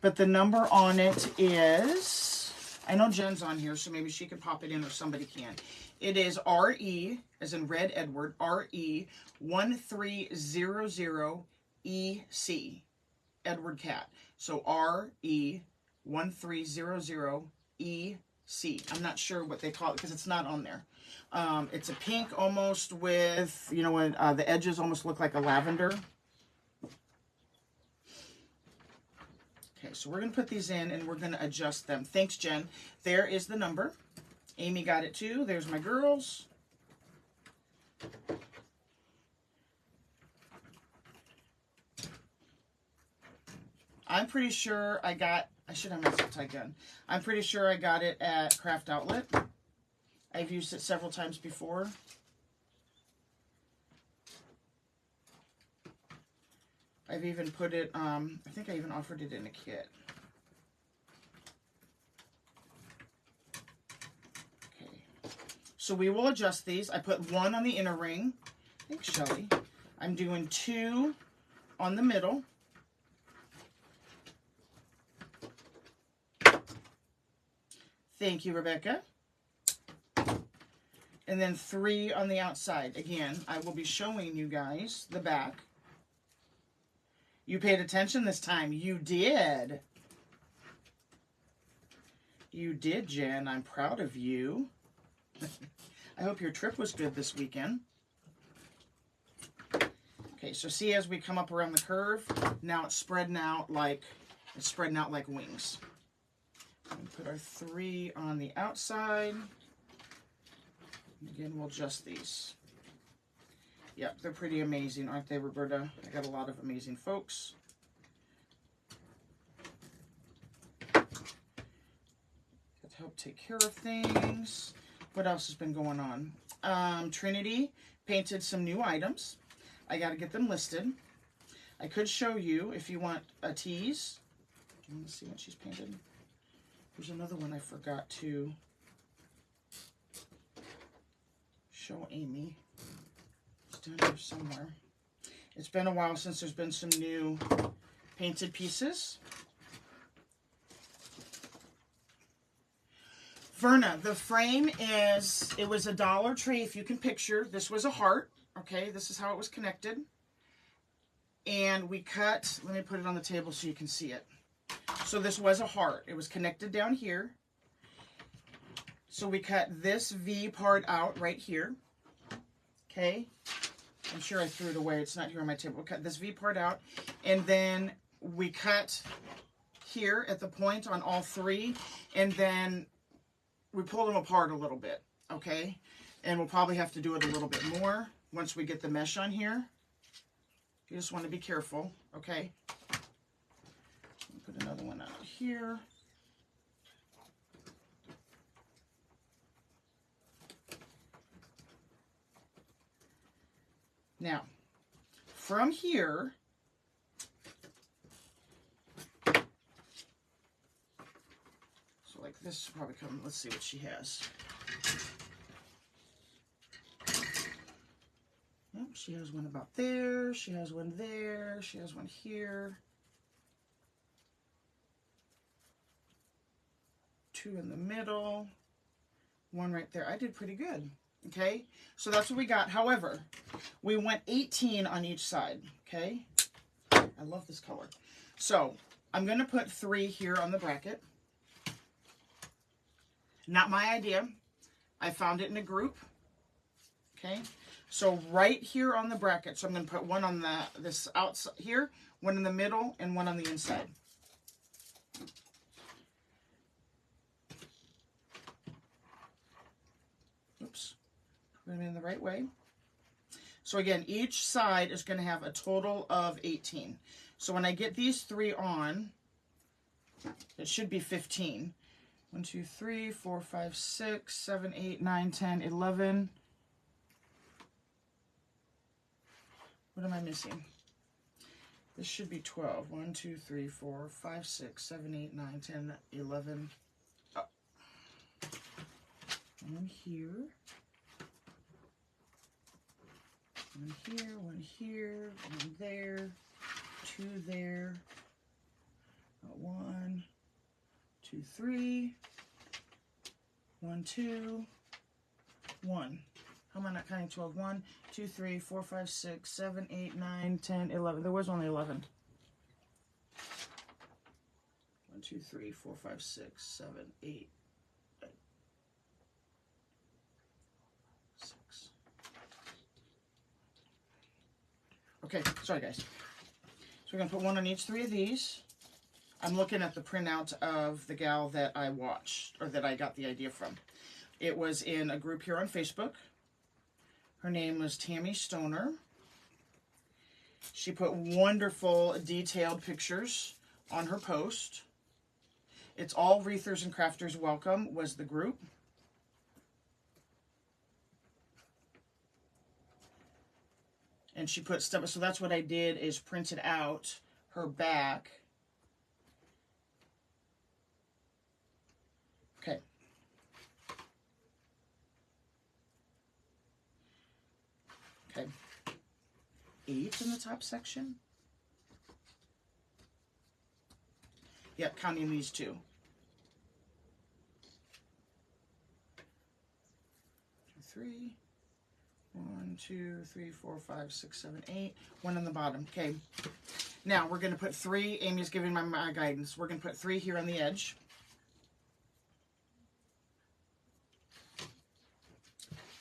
but the number on it is... I know Jen's on here, so maybe she can pop it in or somebody can. It is RE, as in Red Edward, RE 1300EC, Edward Cat. So RE 1300EC. I'm not sure what they call it because it's not on there. It's a pink almost with, you know, when the edges almost look like a lavender. Okay, so we're going to put these in and we're going to adjust them. Thanks, Jen. There is the number. Amy got it too. There's my girls. I'm pretty sure I should have my zip tie gun. I'm pretty sure I got it at Craft Outlet. I've used it several times before. I've even put it, I think I even offered it in a kit. Okay. So we will adjust these. I put 1 on the inner ring. Thanks, Shelly. I'm doing 2 on the middle. Thank you, Rebecca. And then 3 on the outside. Again, I will be showing you guys the back. You paid attention this time. You did. You did, Jen. I'm proud of you. I hope your trip was good this weekend. Okay, so see as we come up around the curve, now it's spreading out like wings. Put our 3 on the outside. Again, we'll adjust these. Yep, they're pretty amazing, aren't they, Roberta? I got a lot of amazing folks. Got to help take care of things. What else has been going on? Trinity painted some new items. I got to get them listed. I could show you if you want a tease. Do you want to see what she's painted? There's another one I forgot to show Amy. It's down here somewhere. It's been a while since there's been some new painted pieces. Verna, the frame is, it was a Dollar Tree, if you can picture. This was a heart, okay? This is how it was connected. And we cut, let me put it on the table so you can see it. So this was a heart. It was connected down here. So we cut this V part out right here. Okay. I'm sure I threw it away. It's not here on my table. We'll cut this V part out. And then we cut here at the point on all 3. And then we pull them apart a little bit. Okay. And we'll probably have to do it a little bit more once we get the mesh on here. You just want to be careful. Okay. Put another one out here. Now, from here, so like this will probably come, let's see what she has. Yep, she has one about there, she has one there, she has one here. 2 in the middle, 1 right there. I did pretty good. Okay, so that's what we got. However, we went 18 on each side. Okay, I love this color. So I'm going to put 3 here on the bracket. Not my idea. I found it in a group. Okay, So right here on the bracket, so I'm going to put one on this outside here, one in the middle, and one on the inside. Oops, put them in the right way. So again, each side is going to have a total of 18. So when I get these 3 on, it should be 15. 1, 2, 3, 4, 5, 6, 7, 8, 9, 10, 11. What am I missing? This should be 12. 1, 2, 3, 4, 5, 6, 7, 8, 9, 10, 11. Oh. One here. One here, one here, one there, 2 there. 1, 2, 3. 1, 2, 1. How am I not counting 12? 1, 2, 3, 4, 5, 6, 7, 8, 9, 10, 11. There was only 11. 1, 2, 3, 4, 5, 6, 7, 8, 6. Okay, sorry guys. So we're going to put one on each 3 of these. I'm looking at the printout of the gal that I watched, or that I got the idea from. It was in a group here on Facebook. Her name was Tammy Stoner. She put wonderful detailed pictures on her post. It's all Wreathers and Crafters Welcome was the group. And she put stuff, so that's what I did, is printed out her back. Okay. Okay. 8 in the top section. Yep, counting these 2. 2, 3. 1, 2, 3, 4, 5, 6, 7, 8. 1 on the bottom. Okay. Now we're going to put 3. Amy's giving my guidance. We're going to put 3 here on the edge.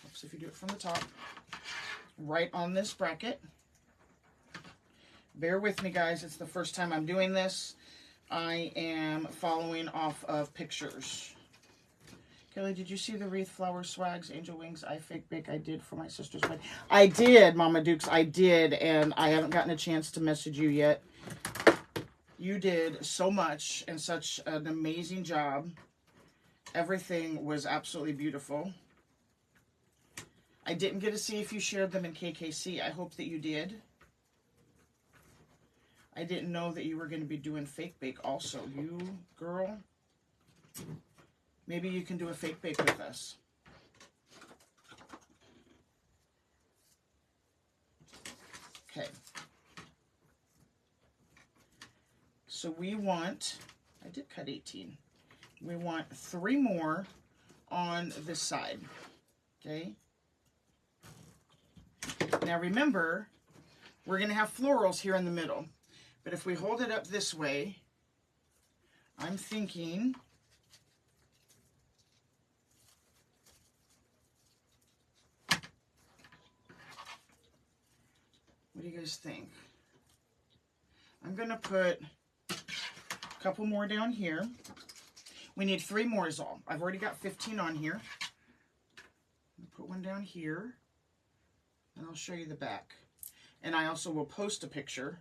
Oops, if you do it from the top. Right on this bracket. Bear with me, guys. It's the first time I'm doing this. I am following off of pictures. Kelly, did you see the wreath, flower, swags, angel wings, I fake bake I did for my sister's wedding? I did, Mama Dukes. I did, and I haven't gotten a chance to message you yet. You did so much and such an amazing job. Everything was absolutely beautiful. I didn't get to see if you shared them in KKC. I hope that you did. I didn't know that you were going to be doing fake bake also. You, girl, maybe you can do a fake bake with us. Okay. So we want, I did cut 18. We want 3 more on this side. Okay. Now remember, we're going to have florals here in the middle. But if we hold it up this way, I'm thinking what do you guys think? I'm going to put a couple more down here. We need 3 more is all. I've already got 15 on here. Put one down here, and I'll show you the back. And I also will post a picture.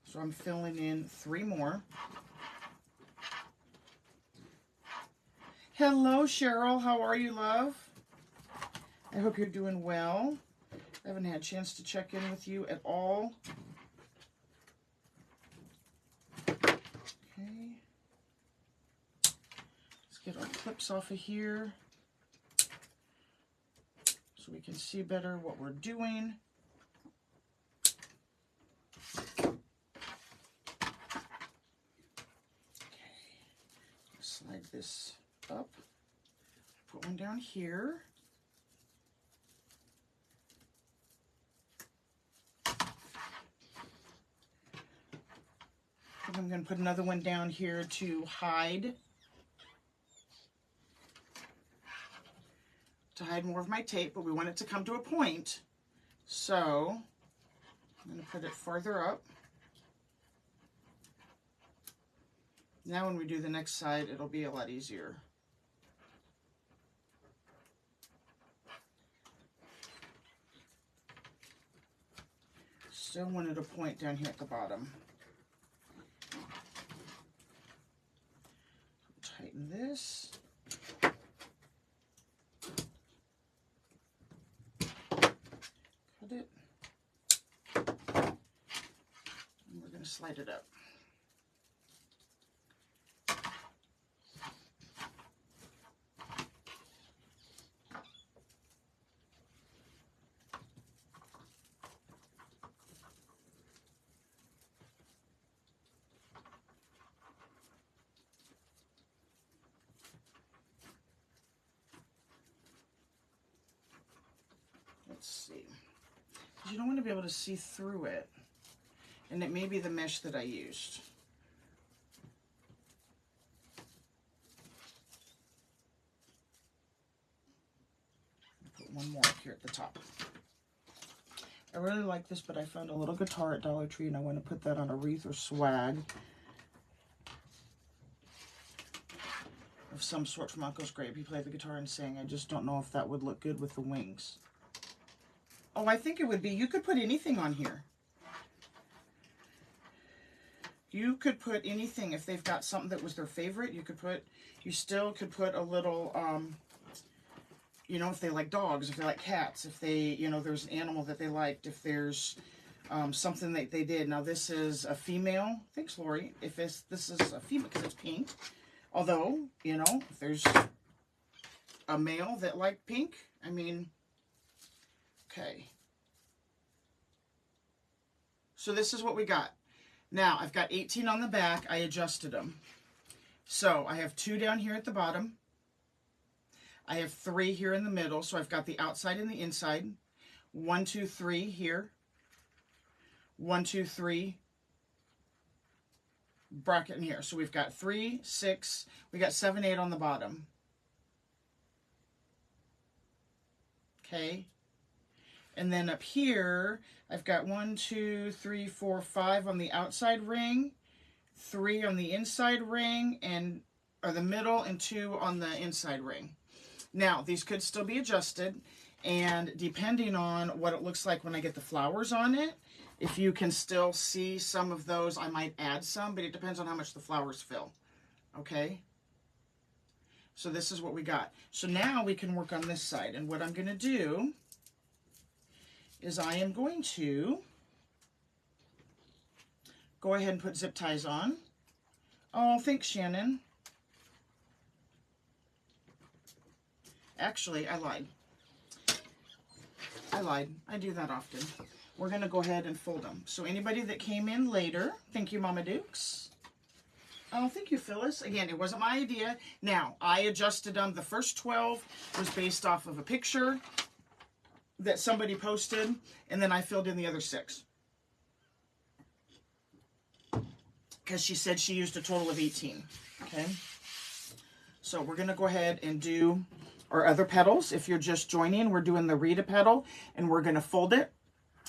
So I'm filling in 3 more. Hello, Cheryl. How are you, love? I hope you're doing well. I haven't had a chance to check in with you at all. Okay. Let's get our clips off of here so we can see better what we're doing. Slide this up, put one down here. And I'm going to put another one down here to hide to hide more of my tape, but we want it to come to a point. So I'm going to put it farther up. Now when we do the next side, it'll be a lot easier. Still wanted a point down here at the bottom. Tighten this. Cut it. And we're going to slide it up. Let's see. You don't want to be able to see through it. And it may be the mesh that I used. Put one more up here at the top. I really like this, but I found a little guitar at Dollar Tree and I want to put that on a wreath or swag of some sort from Uncle's grave. He played the guitar and sang. I just don't know if that would look good with the wings. Oh, I think it would be. You could put anything on here. You could put anything. If they've got something that was their favorite, you still could put a little, you know, if they like dogs, if they like cats, if they, you know, there's an animal that they liked, if there's something that they did. Now this is a female. Thanks, Lori. If this is a female, because it's pink. Although, you know, if there's a male that liked pink, I mean, okay. So this is what we got. Now, I've got 18 on the back. I adjusted them. So I have 2 down here at the bottom. I have 3 here in the middle. So I've got the outside and the inside. 1, 2, 3 here. 1, 2, 3 bracket in here. So we've got 3, 6. We got 7, 8 on the bottom. Okay. And then up here, I've got 1, 2, 3, 4, 5 on the outside ring, 3 on the inside ring, or the middle, and 2 on the inside ring. Now, these could still be adjusted, and depending on what it looks like when I get the flowers on it, if you can still see some of those, I might add some, but it depends on how much the flowers fill. Okay? So this is what we got. So now we can work on this side, and what I'm going to do is I am going to go ahead and put zip ties on. Oh, thanks, Shannon. Actually, I lied. I do that often. We're going to go ahead and fold them. So anybody that came in later, thank you, Mama Dukes. Oh, thank you, Phyllis. Again, it wasn't my idea. Now, I adjusted them. The first 12 was based off of a picture that somebody posted, and then I filled in the other 6. Because she said she used a total of 18. Okay? So we're going to go ahead and do our other petals. If you're just joining, we're doing the Rita petal, and we're going to fold it.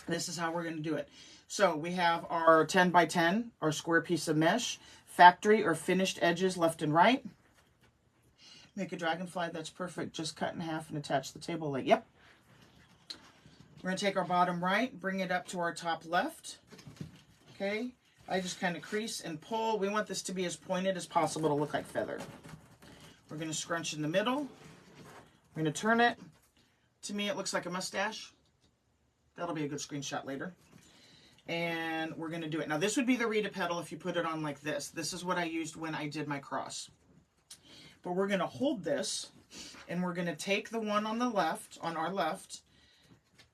This is how we're going to do it. So we have our 10 by 10, our square piece of mesh, factory or finished edges left and right. Make a dragonfly, that's perfect. Just cut in half and attach the table leg. Yep. We're going to take our bottom right, bring it up to our top left. Okay. I just kind of crease and pull. We want this to be as pointed as possible to look like feather. We're going to scrunch in the middle. We're going to turn it. To me, it looks like a mustache. That'll be a good screenshot later. And we're going to do it. Now, this would be the Rita petal if you put it on like this. This is what I used when I did my cross. But we're going to hold this, and we're going to take the one on the left, on our left.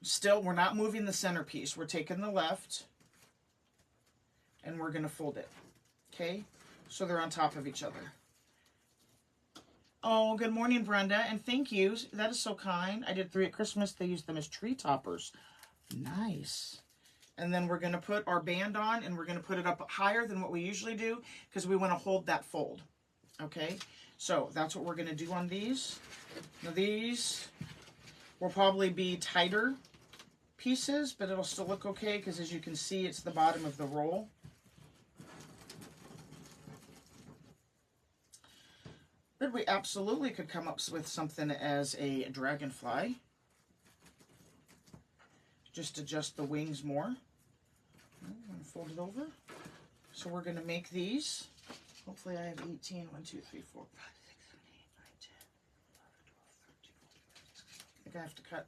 Still, we're not moving the centerpiece. We're taking the left, and we're going to fold it. Okay? So they're on top of each other. Oh, good morning, Brenda, and thank you. That is so kind. I did 3 at Christmas. They used them as tree toppers. Nice. And then we're going to put our band on, and we're going to put it up higher than what we usually do because we want to hold that fold. Okay? So that's what we're going to do on these. Now these will probably be tighter pieces, but it'll still look okay because as you can see, it's the bottom of the roll. But we absolutely could come up with something as a dragonfly. Just adjust the wings more. I'm going to fold it over. So we're going to make these. Hopefully I have 18. 1, 2, 3, 4, 5, 6, 7, 8, 9, 10, 11, 12, 13, 14, 15, 16. I think I have to cut.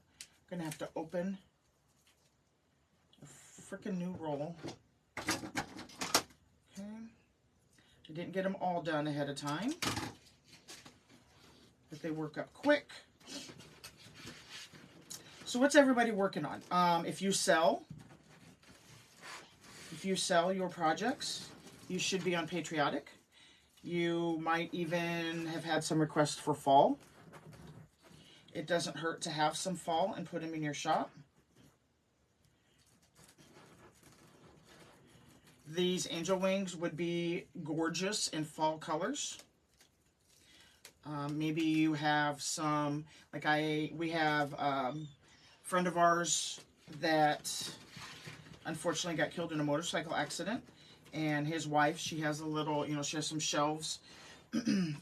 I'm going to have to open a freaking new roll. Okay. I didn't get them all done ahead of time, but they work up quick. So what's everybody working on? If you sell your projects, you should be on Patriotic. You might even have had some requests for fall. It doesn't hurt to have some fall and put them in your shop. These angel wings would be gorgeous in fall colors. Maybe you have some, like we have a friend of ours that unfortunately got killed in a motorcycle accident, and his wife, she has a little, she has some shelves,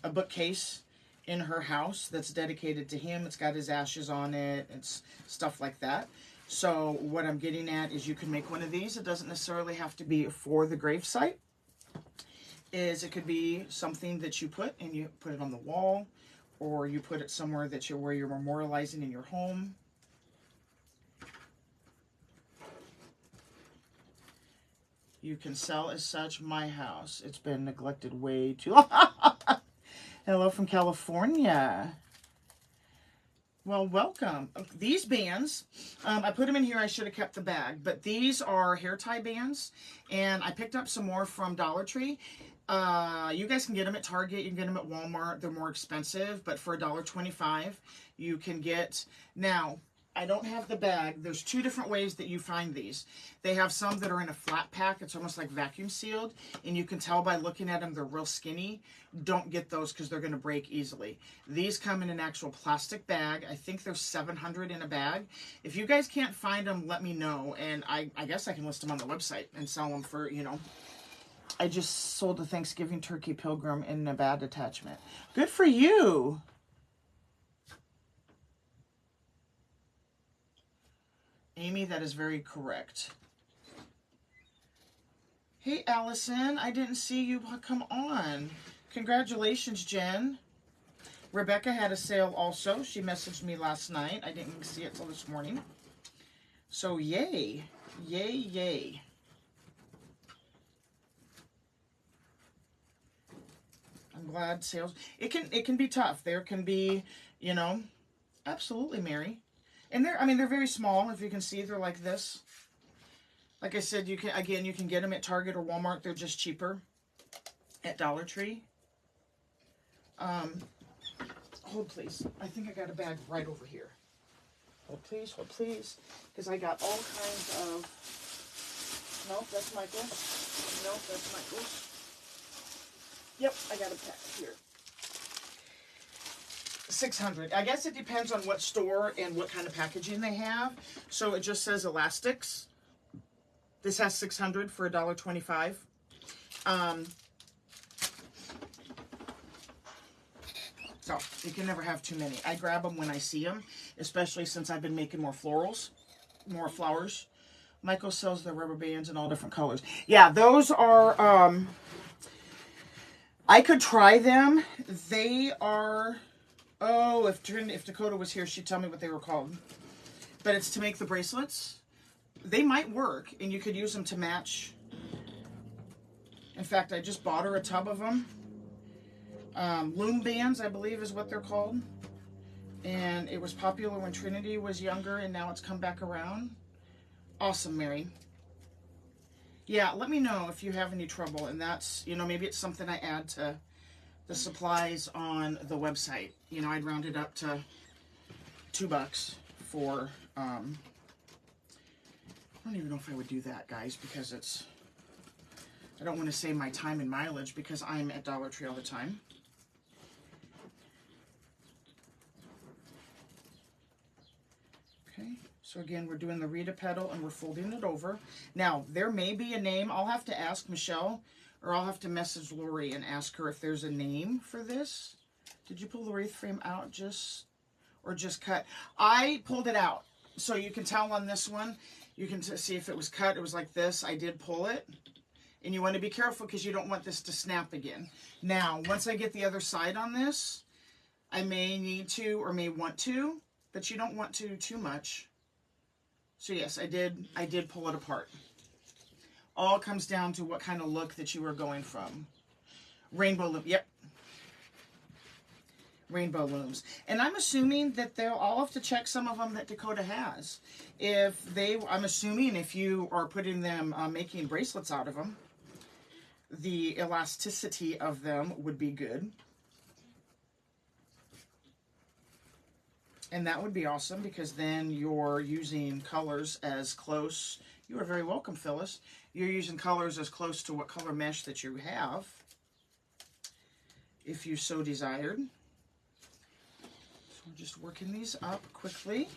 a bookcase in her house that's dedicated to him. It's got his ashes on it. It's stuff like that. So what I'm getting at is you can make one of these. It doesn't necessarily have to be for the gravesite. It could be something that you put and you put it on the wall, or you put it somewhere that where you're memorializing in your home. You can sell as such. My house, it's been neglected way too long. Hello from California. Well, welcome. These bands, I put them in here. I should have kept the bag, but these are hair tie bands, and I picked up some more from Dollar Tree. You guys can get them at Target. You can get them at Walmart. They're more expensive, but for $1.25, you can get. Now, I don't have the bag. There's two different ways that you find these. They have some that are in a flat pack. It's almost like vacuum sealed, and you can tell by looking at them they're real skinny. Don't get those because they're going to break easily. These come in an actual plastic bag. I think there's 700 in a bag. If you guys can't find them, let me know, and I guess I can list them on the website and sell them for, I just sold a Thanksgiving turkey Pilgrim in Nevada attachment. Good for you. Amy, that is very correct. Hey, Allison, I didn't see you come on. Congratulations, Jen. Rebecca had a sale also. She messaged me last night. I didn't see it till this morning. So, yay. Yay, yay. I'm glad sales... It can be tough. There can be, absolutely, Mary. And they're very small. If you can see, they're like this. Like I said, you can get them at Target or Walmart. They're just cheaper at Dollar Tree. Hold please. I think I got a bag right over here. Hold please. Because I got all kinds of... Nope, that's Michael's. Nope, that's Michael's. Yep, I got a pack here. 600. I guess it depends on what store and what kind of packaging they have. So it just says elastics. This has 600 for $1.25. So you can never have too many. I grab them when I see them, especially since I've been making more florals, more flowers. Michael sells the rubber bands in all different colors. Yeah, those are, I could try them. They are... Oh, if Dakota was here, she'd tell me what they were called. But it's to make the bracelets. They might work, and you could use them to match. In fact, I just bought her a tub of them. Loom bands, I believe is what they're called. And it was popular when Trinity was younger, and now it's come back around. Awesome, Mary. Yeah, let me know if you have any trouble, and that's, maybe it's something I add to the supplies on the website. I'd round it up to $2 for, I don't even know if I would do that, guys, because I don't want to save my time and mileage because I'm at Dollar Tree all the time. Okay, so again, we're doing the Rita petal and we're folding it over. Now, there may be a name. I'll have to ask Michelle, or I'll have to message Lori and ask her if there's a name for this. Did you pull the wreath frame out or just cut? I pulled it out. So you can tell on this one, you can see if it was cut. It was like this. I did pull it. And you want to be careful because you don't want this to snap again. Now, once I get the other side on this, I may need to or may want to, but you don't want to too much. So yes, I did pull it apart. All comes down to what kind of look that you are going from. Rainbow loom, yep. Rainbow looms. And I'm assuming that I'll have to check some of them that Dakota has. I'm assuming if you are putting them, making bracelets out of them, the elasticity of them would be good. And that would be awesome because then you're using colors as close. You are very welcome, Phyllis. You're using colors as close to what color mesh that you have, if you so desired. So I'm just working these up quickly.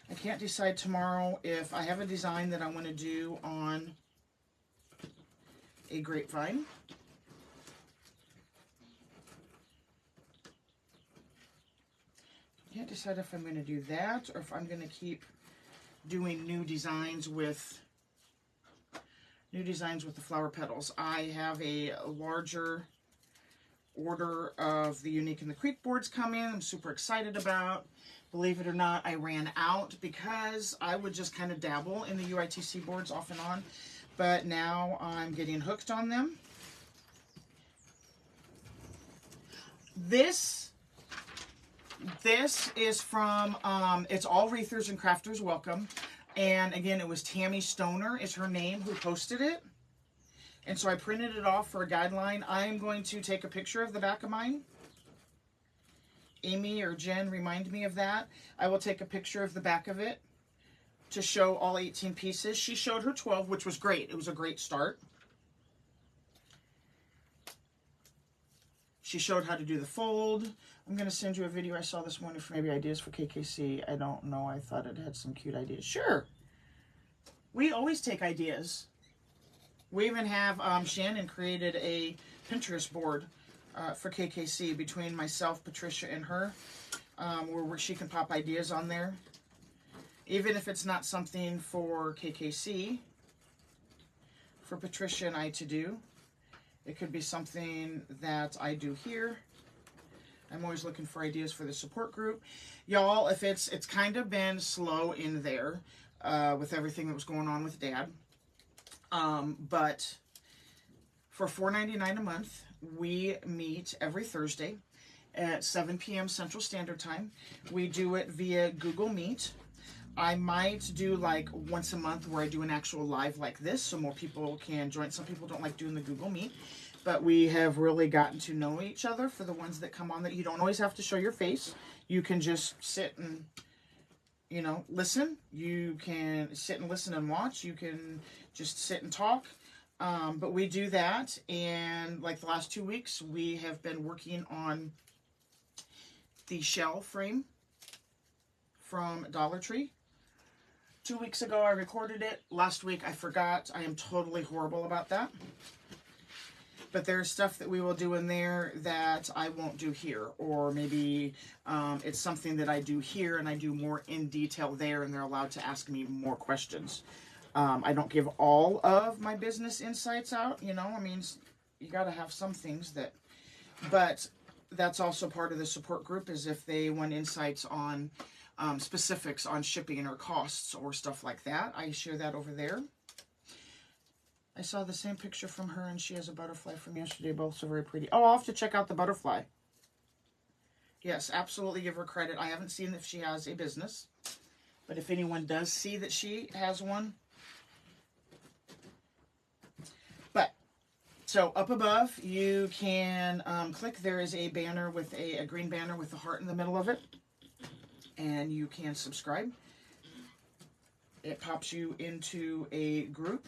I can't decide tomorrow if I have a design that I want to do on a grapevine. I can't decide if I'm going to do that or if I'm going to keep doing new designs with the flower petals. I have a larger order of the Unique in the Creek boards coming. I'm super excited about. Believe it or not, I ran out because I would just kind of dabble in the UITC boards off and on, but now I'm getting hooked on them. This is from, it's all Wreathers and Crafters Welcome. And again, it was Tammy Stoner is her name who posted it. And so I printed it off for a guideline. I am going to take a picture of the back of mine. Amy or Jen, remind me of that. I will take a picture of the back of it to show all 18 pieces. She showed her 12, which was great. It was a great start. She showed how to do the fold. I'm going to send you a video I saw this morning for maybe ideas for KKC. I don't know. I thought it had some cute ideas. Sure. We always take ideas. We even have Shannon created a Pinterest board for KKC between myself, Patricia, and her, where she can pop ideas on there. Even if it's not something for KKC, for Patricia and I to do. It could be something that I do here. I'm always looking for ideas for the support group. Y'all, if it's kind of been slow in there with everything that was going on with Dad. But for $4.99 a month, we meet every Thursday at 7 p.m. Central Standard Time. We do it via Google Meet. I might do like once a month where I do an actual live like this so more people can join. Some people don't like doing the Google Meet, but we have really gotten to know each other for the ones that come on that you don't always have to show your face. You can just sit and, you know, listen. You can sit and listen and watch. You can just sit and talk. But we do that, and like the last 2 weeks, we have been working on the shell frame from Dollar Tree. 2 weeks ago, I recorded it. Last week, I forgot. I am totally horrible about that. But there's stuff that we will do in there that I won't do here. Or maybe it's something that I do here and I do more in detail there, and they're allowed to ask me more questions. I don't give all of my business insights out, you know. I mean, you got to have some things that... But that's also part of the support group, is if they want insights on... specifics on shipping or costs or stuff like that. I share that over there. I saw the same picture from her, and she has a butterfly from yesterday, both so very pretty. Oh, I'll have to check out the butterfly. Yes, absolutely give her credit. I haven't seen if she has a business, but if anyone does see that she has one. But, so up above, you can click. There is a banner with a green banner with a heart in the middle of it. And you can subscribe. It pops you into a group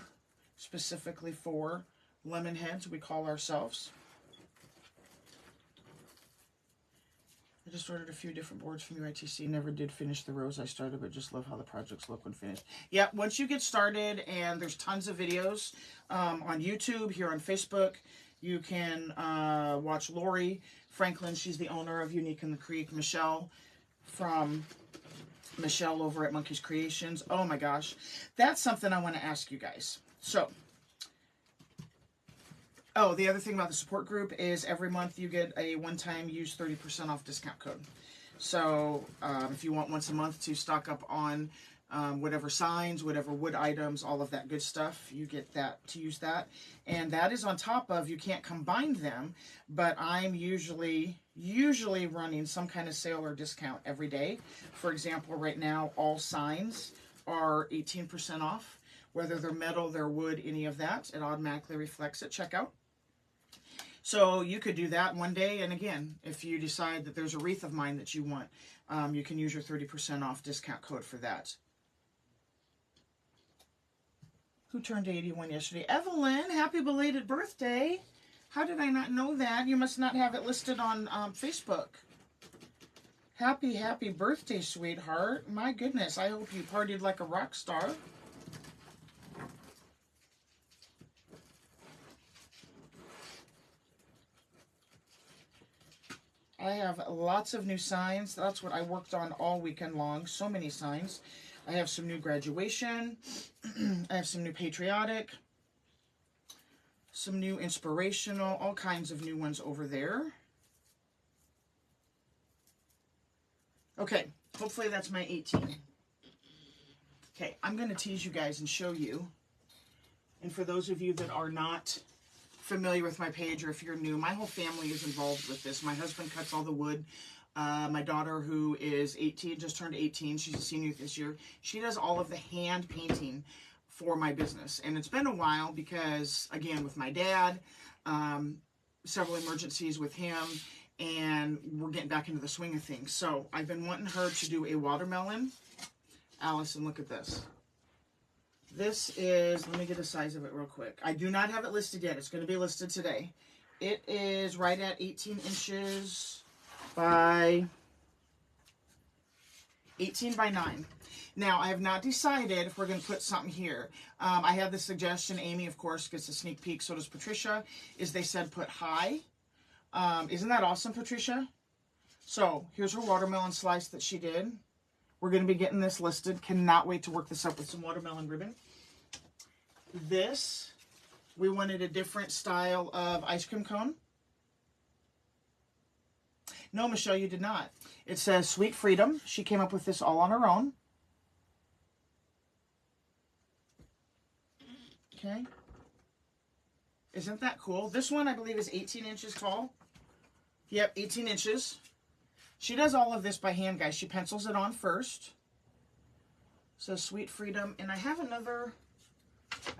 specifically for lemon heads, we call ourselves. just ordered a few different boards from UITC. Never did finish the rows I started, but just love how the projects look when finished. Yeah, once you get started, and there's tons of videos on YouTube, here on Facebook. You can watch Lori Franklin. She's the owner of Unique in the Creek. Michelle over at Monkey's Creations. Oh my gosh. That's something I want to ask you guys. So, oh, the other thing about the support group is every month you get a one-time use 30% off discount code. So if you want once a month to stock up on whatever signs, whatever wood items, all of that good stuff, you get that to use that. And that is on top of, you can't combine them, but I'm usually running some kind of sale or discount every day. For example, right now, all signs are 18% off. Whether they're metal, they're wood, any of that, it automatically reflects at checkout. So you could do that one day, and again, if you decide that there's a wreath of mine that you want, you can use your 30% off discount code for that. Who turned 81 yesterday? Evelyn, happy belated birthday. How did I not know that? You must not have it listed on Facebook. Happy birthday, sweetheart. My goodness, I hope you partied like a rock star. I have lots of new signs. That's what I worked on all weekend long. So many signs. I have some new graduation. I have some new patriotic. Some new inspirational. All kinds of new ones over there. Okay. Hopefully that's my 18. Okay. I'm going to tease you guys and show you. And for those of you that are not familiar with my page, or if you're new, my whole family is involved with this. My husband cuts all the wood. My daughter, who is 18, just turned 18, she's a senior this year, she does all of the hand painting for my business. And it's been a while because, again, with my dad, several emergencies with him, and we're getting back into the swing of things. So I've been wanting her to do a watermelon. Allison, look at this. This is, let me get a size of it real quick. I do not have it listed yet. It's going to be listed today. It is right at 18 inches by 18 by 9. Now, I have not decided if we're going to put something here. I had the suggestion, Amy, of course, gets a sneak peek, so does Patricia, is they said put high. Isn't that awesome, Patricia? So, here's her watermelon slice that she did. We're going to be getting this listed. Cannot wait to work this up with some watermelon ribbon. This, we wanted a different style of ice cream cone. No, Michelle, you did not. It says Sweet Freedom. She came up with this all on her own. Okay. Isn't that cool? This one, I believe, is 18 inches tall. Yep, 18 inches. She does all of this by hand, guys. She pencils it on first. It says Sweet Freedom. And I have another,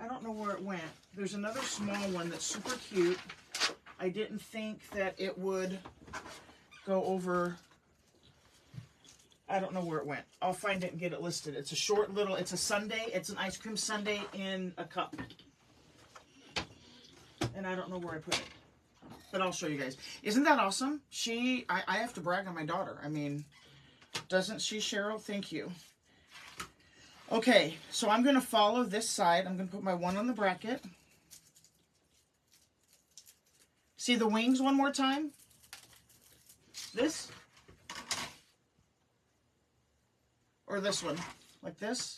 I don't know where it went. There's another small one that's super cute. I didn't think that it would go over, I don't know where it went. I'll find it and get it listed. It's a short little, it's a sundae. It's an ice cream sundae in a cup. And I don't know where I put it. But I'll show you guys. Isn't that awesome? I have to brag on my daughter. I mean, doesn't she, Cheryl? Thank you. Okay, so I'm going to follow this side. I'm going to put my one on the bracket. See the wings one more time? This? Or this one? Like this?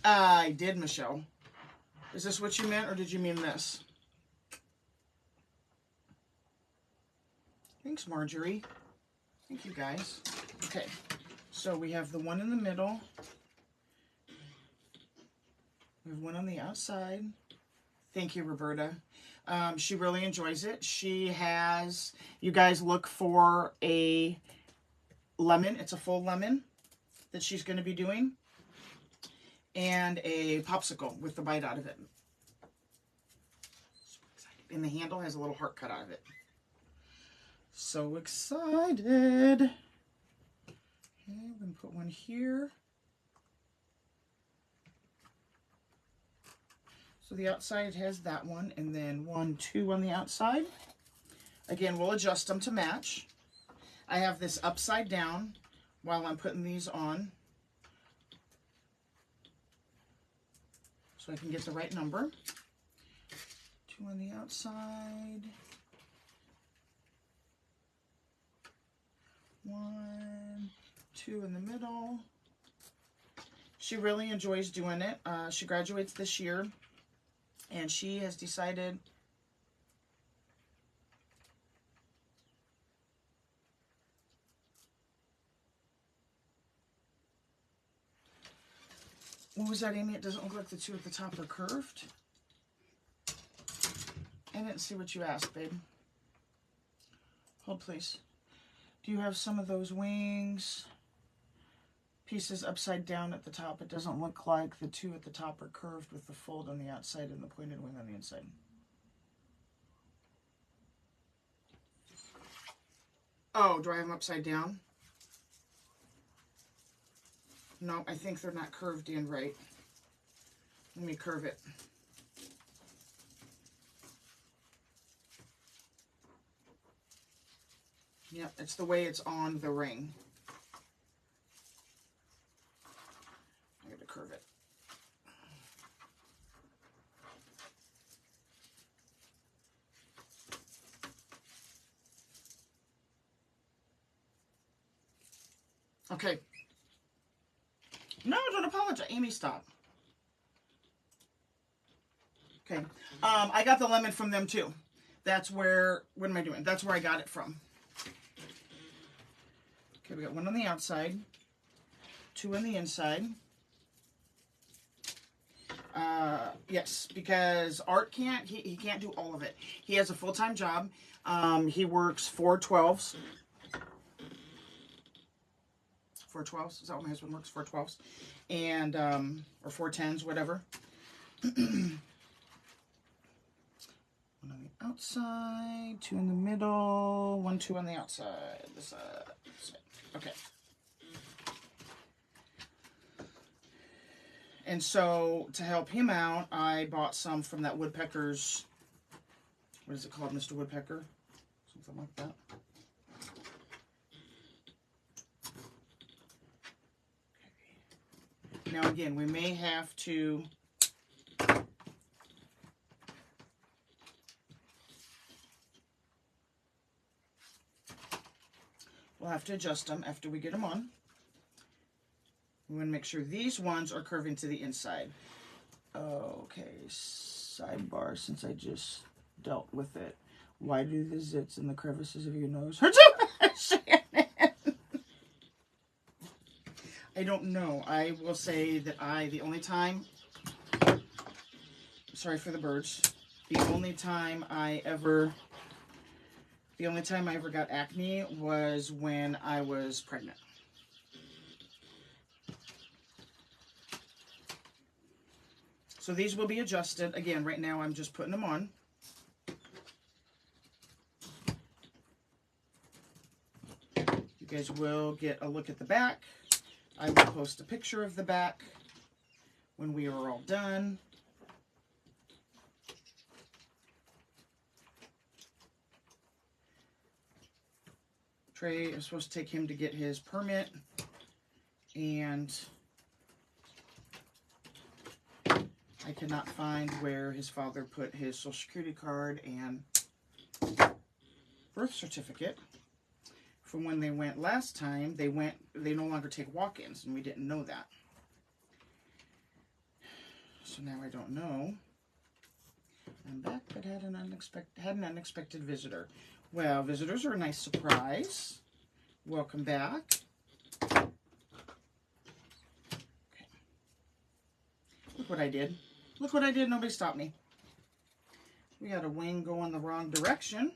I did, Michelle. Is this what you meant, or did you mean this? Thanks, Marjorie. Thank you, guys. Okay, so we have the one in the middle. We have one on the outside. Thank you, Roberta. She really enjoys it. She has, you guys look for a lemon. It's a full lemon that she's going to be doing. And a popsicle with the bite out of it. So excited. And the handle has a little heart cut out of it. So excited. Okay, I'm going to put one here. So the outside has that one, and then 1, 2 on the outside. Again, we'll adjust them to match. I have this upside down while I'm putting these on, so I can get the right number. 2 on the outside. 1, 2 in the middle. She really enjoys doing it. She graduates this year, and she has decided what was that, Amy? It doesn't look like the 2 at the top are curved. I didn't see what you asked, babe. Hold, please. Do you have some of those wings pieces upside down at the top? It doesn't look like the 2 at the top are curved with the fold on the outside and the pointed wing on the inside. Oh, do I have them upside down? No, I think they're not curved in right. Let me curve it. Yep, it's the way it's on the ring. I got to curve it. Okay. No, don't apologize. Amy, stop. Okay. I got the lemon from them too. That's where, what am I doing? That's where I got it from. Okay, we got 1 on the outside, 2 on the inside. Yes, because Art can't, he can't do all of it. He has a full-time job. He works 4 12s. 4 12s, is that what my husband works? 4 12s. And, or 4 10s, whatever. 1 on the outside, 2 in the middle, 1, 2 on the outside. This side. Okay. And so, to help him out, I bought some from that Woodpecker's, what is it called, Mr. Woodpecker? Something like that. Okay. Now again, we may have to we'll have to adjust them after we get them on. We want to make sure these ones are curving to the inside. Okay, sidebar, since I just dealt with it. Why do the zits in the crevices of your nose hurt so much, Shannon? I don't know. I will say that the only time, sorry for the birds, the only time I ever got acne was when I was pregnant. So these will be adjusted. Again, right now I'm just putting them on. You guys will get a look at the back. I will post a picture of the back when we are all done. Trey is supposed to take him to get his permit, and I could not find where his father put his Social Security card and birth certificate. From when they went last time, they no longer take walk-ins, and we didn't know that. So now I don't know. I'm back, but had an unexpected visitor. Well, visitors are a nice surprise. Welcome back. Okay. Look what I did. Look what I did. Nobody stopped me. We had a wing going the wrong direction.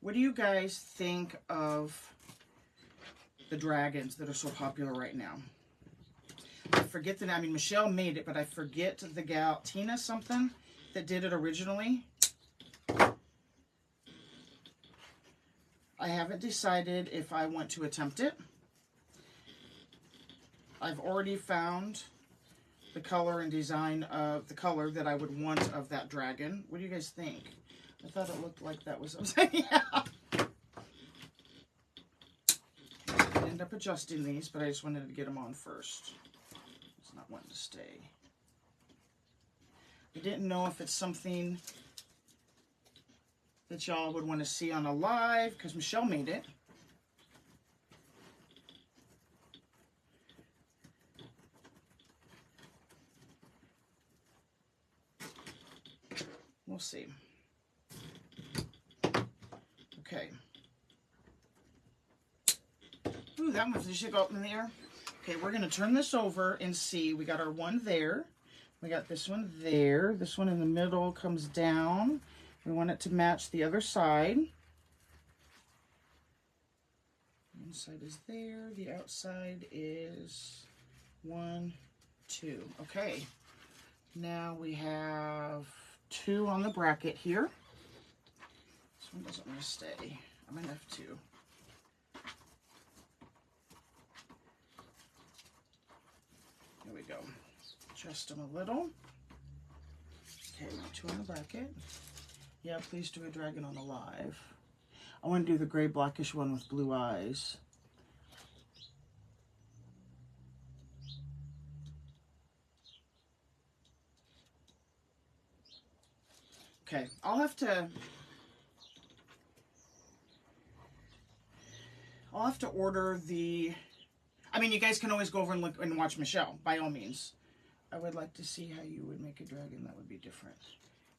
What do you guys think of the dragons that are so popular right now? I forget the name. I mean, Michelle made it, but I forget the gal, Tina something, that did it originally. I haven't decided if I want to attempt it. I've already found the color and design of the color that I would want of that dragon. What do you guys think? I thought it looked like that was upside down. I end up adjusting these, but I just wanted to get them on first. It's not wanting to stay. I didn't know if it's something that y'all would want to see on a live, because Michelle made it. We'll see. Okay. Ooh, that one should go up in the air. Okay, we're going to turn this over and see. We got our one there. We got this one there. This one in the middle comes down. We want it to match the other side. The inside is there. The outside is 1, 2. Okay. Now we have 2 on the bracket here. This one doesn't want to stay. I might have 2. There we go. Adjust them a little. Okay, now 2 on the bracket. Yeah, please do a dragon on the live. I want to do the gray blackish one with blue eyes. Okay, I'll have to order the, I mean, you guys can always go over and look and watch Michelle, by all means. I would like to see how you would make a dragon that would be different.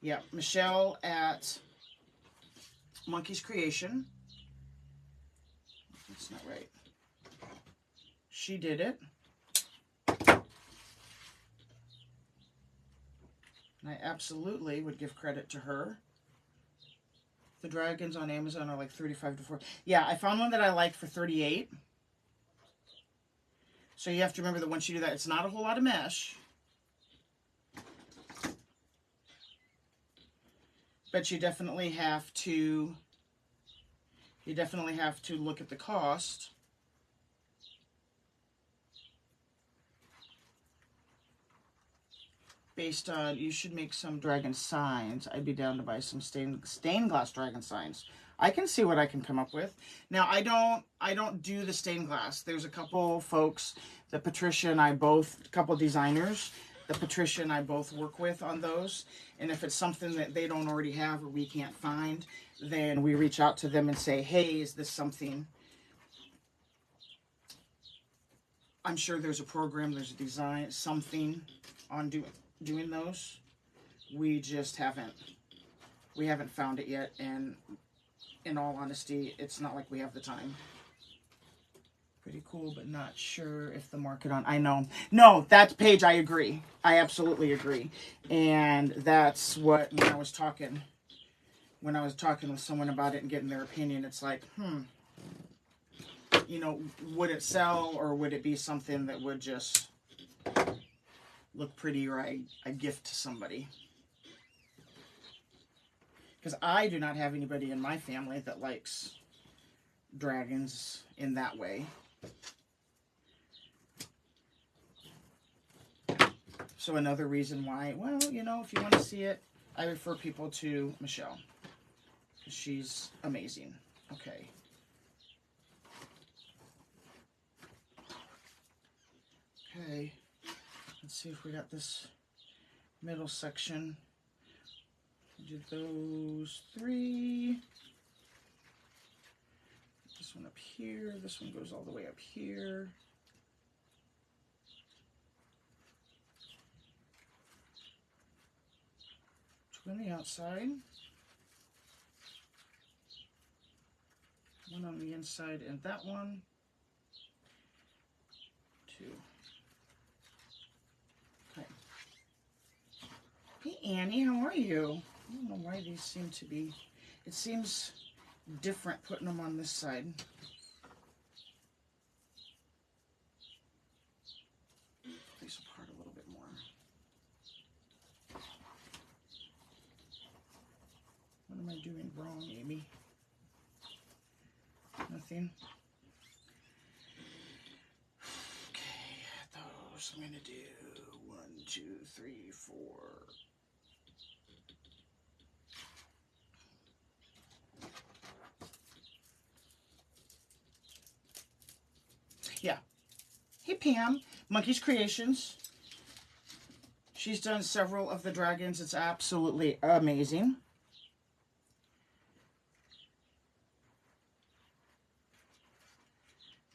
Yeah, Michelle at Monkey's Creation. That's not right. She did it. And I absolutely would give credit to her. The dragons on Amazon are like 35 to 40. Yeah, I found one that I liked for 38. So you have to remember that once you do that, it's not a whole lot of mesh. But you definitely have to look at the cost. Based on, you should make some dragon signs. I'd be down to buy some stained glass dragon signs. I can see what I can come up with. Now, I don't do the stained glass. There's a couple folks that Patricia and I both, a couple designers that Patricia and I both work with on those. And if it's something that they don't already have or we can't find, then we reach out to them and say, hey, is this something? I'm sure there's a program, there's a design, something on doing those. We just haven't found it yet, and in all honesty, it's not like we have the time. Pretty cool, but not sure if the market on, I know. No, that page, I agree. I absolutely agree. And that's what, when I was talking with someone about it and getting their opinion, it's like, you know, would it sell, or would it be something that would just look pretty, or I gift to somebody? Because I do not have anybody in my family that likes dragons in that way. So another reason why, well, you know, if you want to see it, I refer people to Michelle. She's amazing. Okay. Okay. Let's see if we got this middle section. Do those 3. This one up here. This one goes all the way up here. 2 on the outside. 1 on the inside, and that one. 2. Okay. Hey Annie, how are you? I don't know why these seem to be, it seems different putting them on this side. Place apart a little bit more. What am I doing wrong, Amy? Nothing. Okay, else I'm going to do? 1, 2, 3, 4. Yeah. Hey, Pam. Monkey's Creations. She's done several of the dragons. It's absolutely amazing.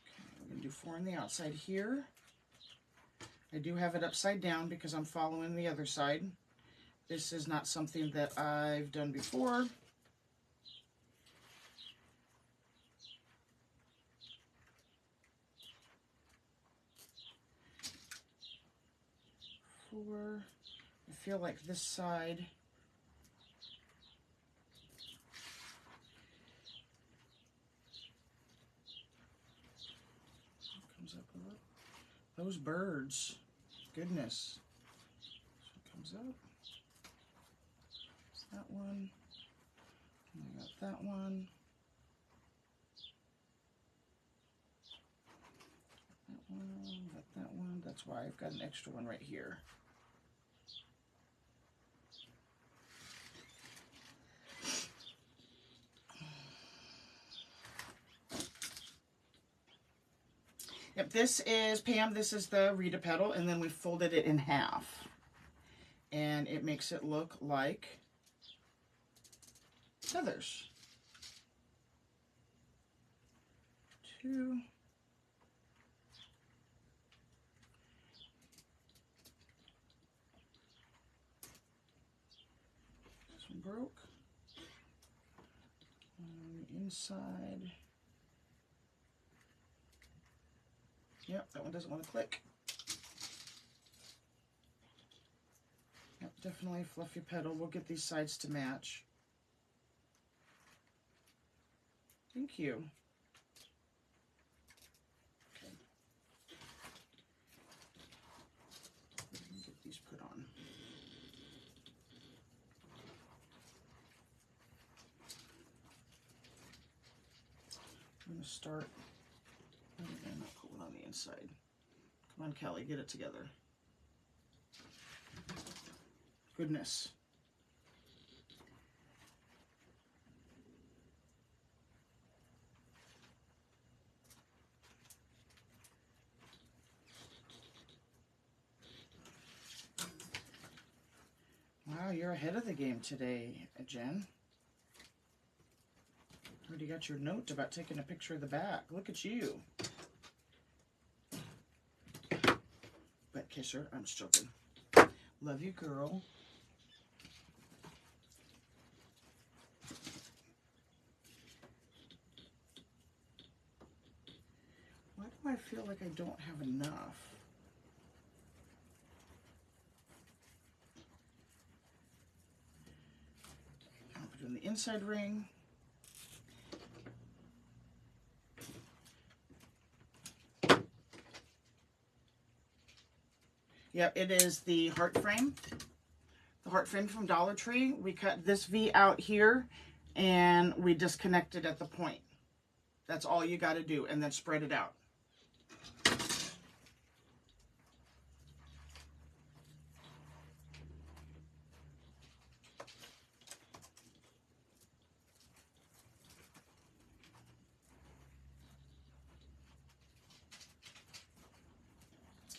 Okay, we're going to do 4 on the outside here. I do have it upside down because I'm following the other side. This is not something that I've done before. I feel like this side comes up a little. Those birds, goodness. So it comes up. It's that one. And I got that one. That one, got that one. That's why I've got an extra one right here. Yep, this is, Pam, this is the Rita petal, and then we folded it in half. And it makes it look like feathers. 2. This one broke. On the inside. Yep, that one doesn't want to click. Yep, definitely a fluffy petal. We'll get these sides to match. Thank you. Okay. Get these put on. I'm going to start. I'm not put one on the inside. Come on, Kelly, get it together. Goodness. Wow, you're ahead of the game today, Jen. Already got your note about taking a picture of the back. Look at you. Wet kisser. I'm just joking. Love you, girl. Why do I feel like I don't have enough? I'll put it in the inside ring. Yep, it is the heart frame. The heart frame from Dollar Tree. We cut this V out here and we disconnected at the point. That's all you got to do, and then spread it out.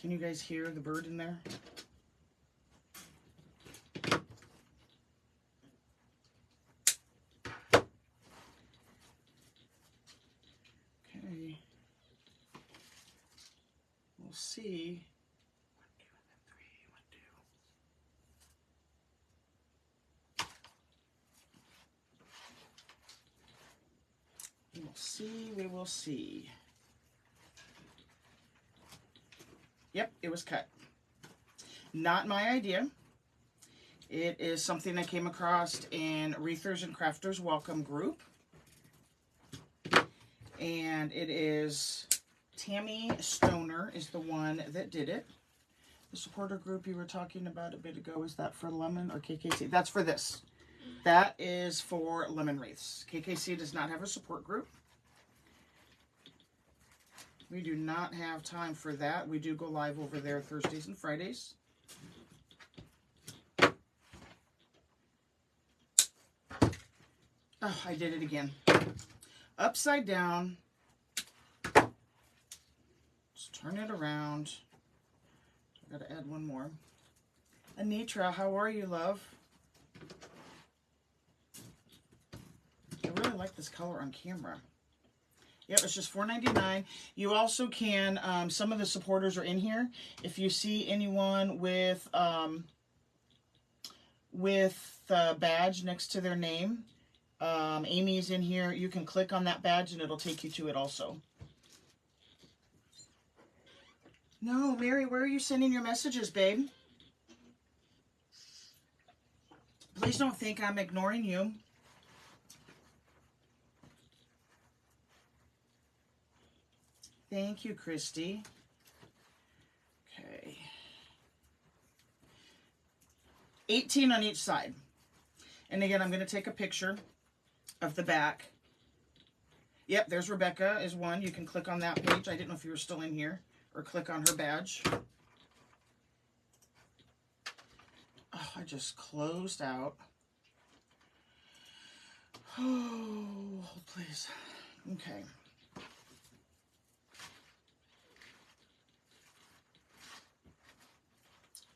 Can you guys hear the bird in there? Okay. We'll see. 1, 2, and then 3. 1, 2. We will see. We will see. Yep, it was cut. Not my idea. It is something I came across in Wreathers and Crafters Welcome group. And it is Tammy Stoner is the one that did it. The supporter group you were talking about a bit ago, is that for Lemon or KKC? That's for this. That is for Lemon Wreaths. KKC does not have a support group. We do not have time for that. We do go live over there Thursdays and Fridays. Oh, I did it again. Upside down. Just turn it around. I gotta add one more. Anitra, how are you, love? I really like this color on camera. Yep, it's just $4.99. You also can, some of the supporters are in here. If you see anyone with the badge next to their name, Amy's in here, you can click on that badge and it'll take you to it also. No, Mary, where are you sending your messages, babe? Please don't think I'm ignoring you. Thank you, Christy. Okay. 18 on each side. And again, I'm going to take a picture of the back. Yep, there's Rebecca is one. You can click on that page. I didn't know if you were still in here. Or click on her badge. Oh, I just closed out. Oh, please. Okay.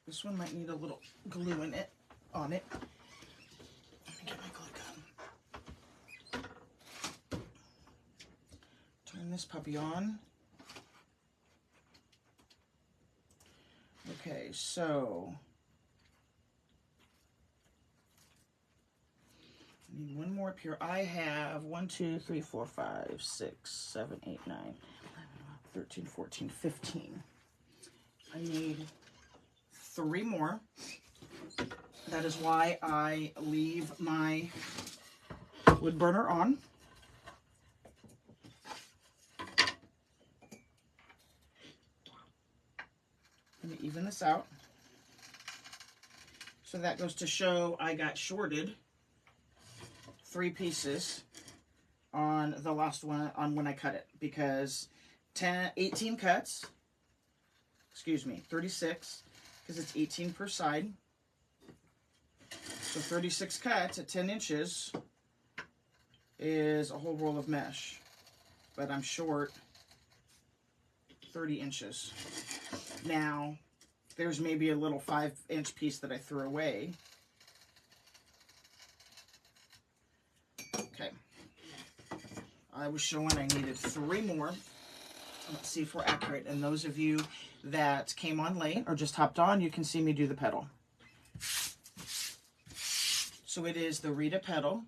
This one might need a little glue in it, on it. Let me get my glue gun. Turn this puppy on. Okay, so I need one more up here. I have 1, 2, 3, 4, 5, 6, 7, 8, 9, 13, 14, 15. I need 3 more. That is why I leave my wood burner on. Let me even this out. So that goes to show I got shorted 3 pieces on the last one, on when I cut it, because 18 cuts, excuse me, 36, because it's 18 per side. So 36 cuts at 10 inches is a whole roll of mesh, but I'm short 30 inches. Now, there's maybe a little 5-inch piece that I threw away. Okay. I was showing I needed 3 more. Let's see if we're accurate. And those of you that came on late or just hopped on, you can see me do the petal. So it is the Rita petal.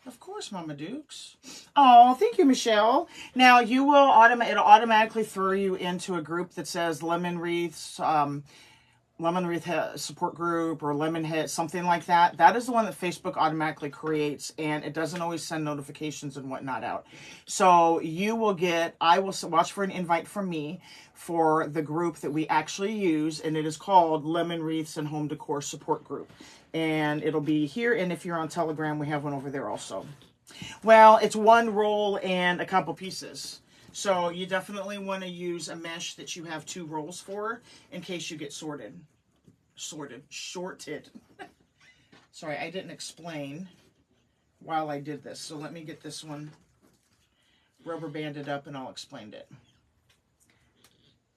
Of course, Mama Dukes. Oh, thank you, Michelle. Now, you will it'll automatically throw you into a group that says Lemon Wreaths, Lemon Wreath support group, or Lemon Hit, something like that. That is the one that Facebook automatically creates, and it doesn't always send notifications and whatnot out. So you will get, I will watch for an invite from me for the group that we actually use, and it is called Lemon Wreaths and Home Decor Support Group. And it'll be here, and if you're on Telegram, we have one over there also. Well, it's 1 roll and a couple pieces. So you definitely want to use a mesh that you have 2 rolls for in case you get shorted. Sorry, I didn't explain while I did this. So let me get this one rubber banded up and I'll explain it.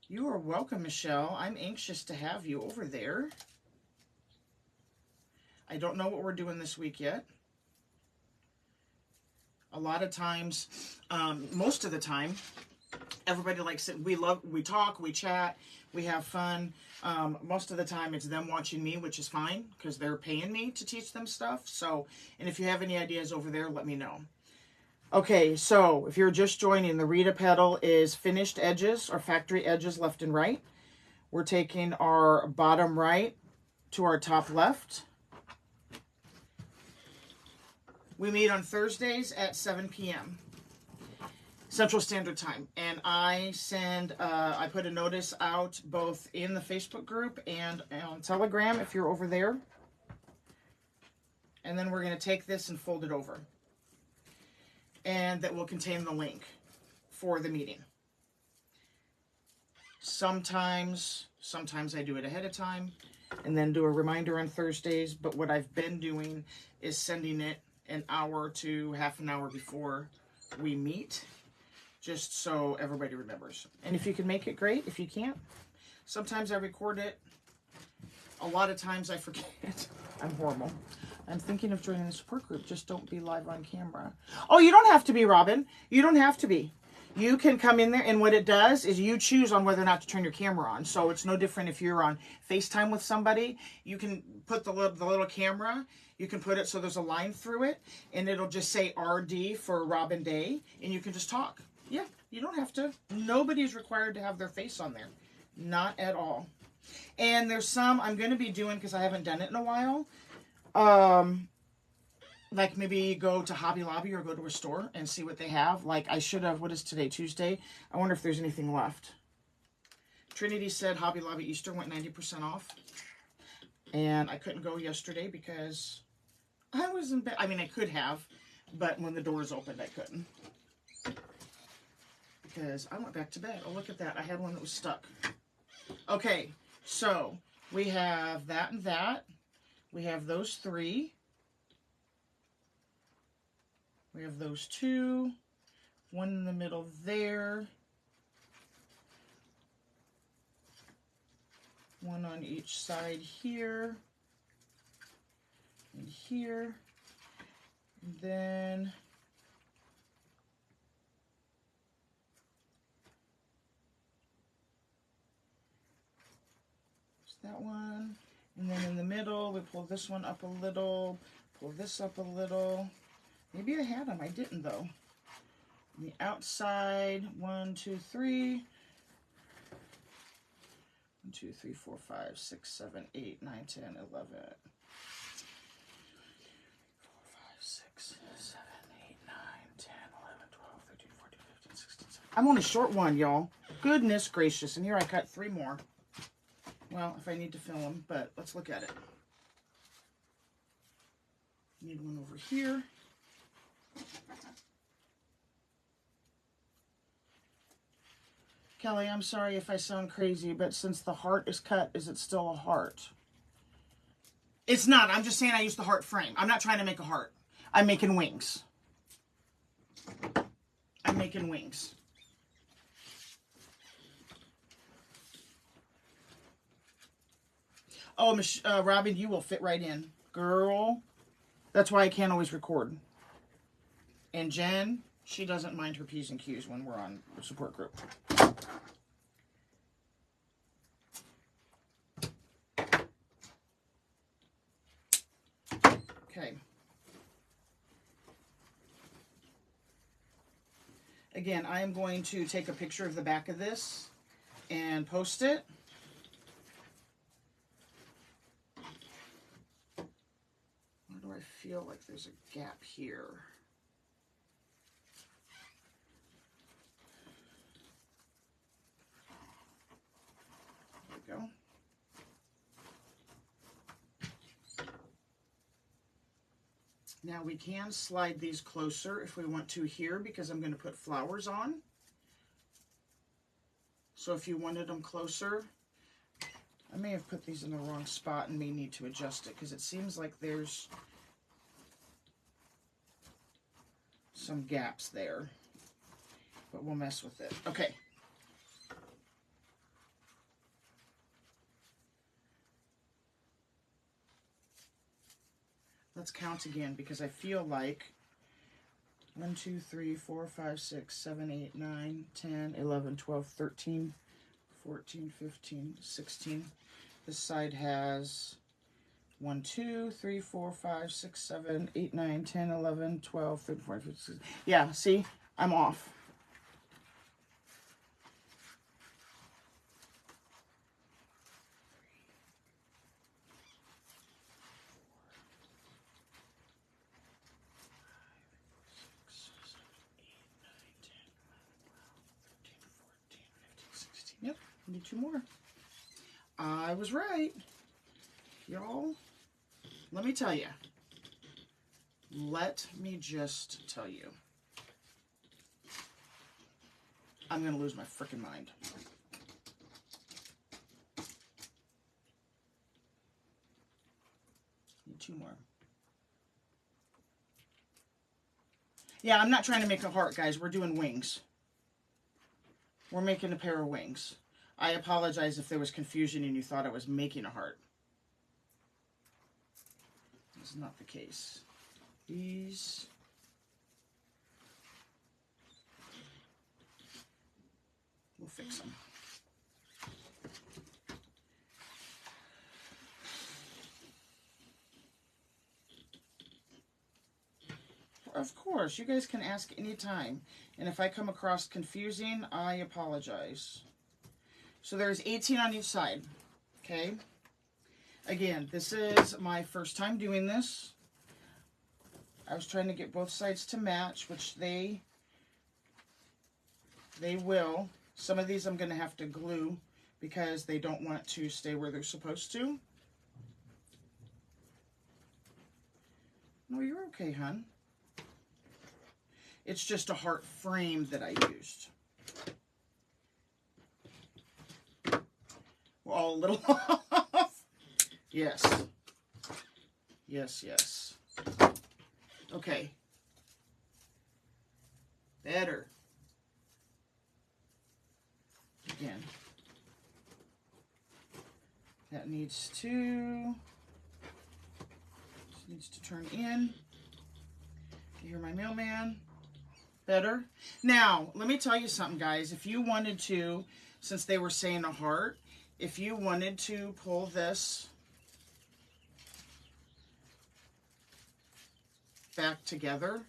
You are welcome, Michelle. I'm anxious to have you over there. I don't know what we're doing this week yet. A lot of times, most of the time, everybody likes it. We talk, we chat, we have fun. Most of the time it's them watching me, which is fine because they're paying me to teach them stuff. So, and if you have any ideas over there, let me know. Okay, so if you're just joining, the Rita petal is finished edges or factory edges left and right. We're taking our bottom right to our top left. We meet on Thursdays at 7 p.m. Central Standard Time. And I put a notice out both in the Facebook group and on Telegram if you're over there. And then we're going to take this and fold it over. and that will contain the link for the meeting. Sometimes I do it ahead of time and then do a reminder on Thursdays, but what I've been doing is sending it an hour to half an hour before we meet, just so everybody remembers. And if you can make it, great. If you can't, sometimes I record it. A lot of times I forget. I'm horrible. I'm thinking of joining the support group. Just don't be live on camera. Oh, you don't have to be, Robin. You don't have to be. You can come in there, and what it does is you choose on whether or not to turn your camera on. So it's no different if you're on FaceTime with somebody. You can put the little camera. You can put it so there's a line through it, and it'll just say RD for Robin Day, and you can just talk. Yeah, you don't have to. Nobody's required to have their face on there. Not at all. And there's some I'm going to be doing because I haven't done it in a while. Like maybe go to Hobby Lobby or go to a store and see what they have. Like I should have, what is today, Tuesday? I wonder if there's anything left. Trinity said Hobby Lobby Easter went 90% off. And I couldn't go yesterday because I was in bed. I mean, I could have, but when the doors opened, I couldn't. Because I went back to bed. Oh, look at that. I had one that was stuck. Okay, so we have that and that. We have those three. We have those two. One in the middle there. One on each side here. And here. And then that one, and then in the middle we pull this one up a little, pull this up a little. Maybe I had them, I didn't though. On the outside, 1, 2, 3. 1, 2, 3, 4, 5, 6, 7, 8, 9, 10, 11. 4, 5, 6, 7, 8, 9, 10, 11, 12, 13, 14, 15, 16, 17. I'm on a short one, y'all. Goodness gracious, and here I cut 3 more. Well, if I need to fill them, but let's look at it. Need one over here. Kelly, I'm sorry if I sound crazy, but since the heart is cut, is it still a heart? It's not. I'm just saying I used the heart frame. I'm not trying to make a heart. I'm making wings. I'm making wings. Oh, Robin, you will fit right in. Girl, that's why I can't always record. And Jen, she doesn't mind her P's and Q's when we're on the support group. Okay. Again, I am going to take a picture of the back of this and post it. Where do I feel like there's a gap here? There we go. Now we can slide these closer if we want to here because I'm going to put flowers on. So if you wanted them closer, I may have put these in the wrong spot and may need to adjust it because it seems like there's some gaps there, but we'll mess with it. Okay. Let's count again because I feel like 1, 2, 3, 4, 5, 6, 7, 8, 9, 10, 11, 12, 13, 14, 15, 16. This side has 1, 2, 3, 4, 5, 6, 7, 8, 9, 10, 11, 12, 13, 14, 15, 16. Yeah, see? I'm off. Yep, need 2 more. I was right. Y'all, let me tell you. Let me just tell you. I'm going to lose my freaking mind. Need 2 more. Yeah, I'm not trying to make a heart, guys. We're doing wings. We're making a pair of wings. I apologize if there was confusion and you thought I was making a heart. This is not the case. These... we'll fix them. Of course, you guys can ask anytime. And if I come across confusing, I apologize. So there's 18 on each side. Okay. Again, this is my first time doing this. I was trying to get both sides to match, which they will. Some of these I'm going to have to glue because they don't want to stay where they're supposed to. No, you're okay, hon. It's just a heart frame that I used. We're all a little off. Yes. Yes, yes. Okay. Better. Again. That needs to turn in. You hear my mailman? Better. Now, let me tell you something, guys. If you wanted to, since they were saying a heart, if you wanted to pull this back together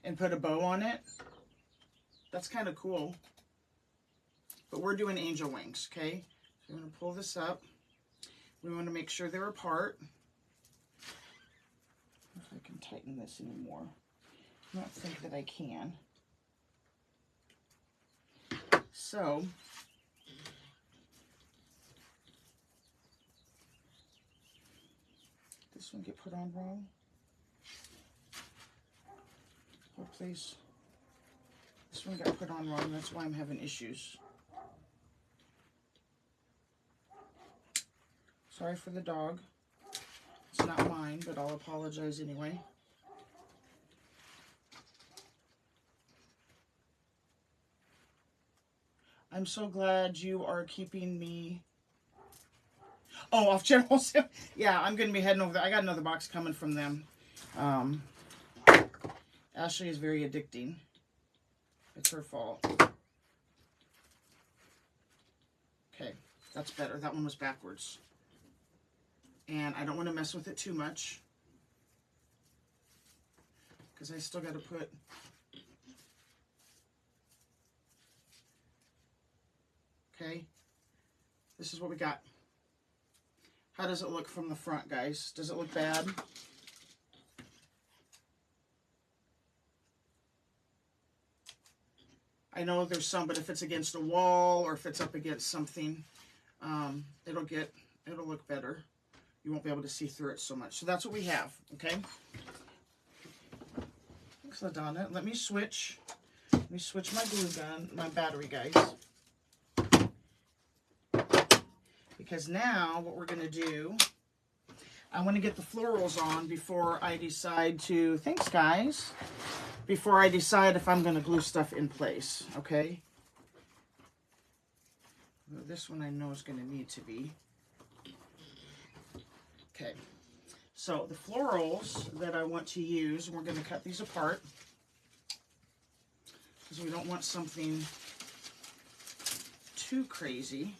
and put a bow on it, that's kind of cool. But we're doing angel wings, okay? So I'm going to pull this up. We want to make sure they're apart. If I can tighten this anymore. I don't think that I can. So, this one get put on wrong. Oh, please. This one got put on wrong. That's why I'm having issues. Sorry for the dog. It's not mine, but I'll apologize anyway. I'm so glad you are keeping me... Oh, off general sale. Yeah, I'm going to be heading over there. I got another box coming from them. Ashley is very addicting. It's her fault. Okay, that's better. That one was backwards. And I don't want to mess with it too much, because I still got to put... Okay, this is what we got. How does it look from the front, guys? Does it look bad? I know there's some, but if it's against a wall or if it's up against something, it'll look better. You won't be able to see through it so much. So that's what we have, okay? Thanks, LaDonna. Let me switch my glue gun, my battery, guys. Because now what we're going to do, I want to get the florals on before I decide to, thanks guys, before I decide if I'm going to glue stuff in place, okay? This one I know is going to need to be. Okay, so the florals that I want to use, we're going to cut these apart because we don't want something too crazy.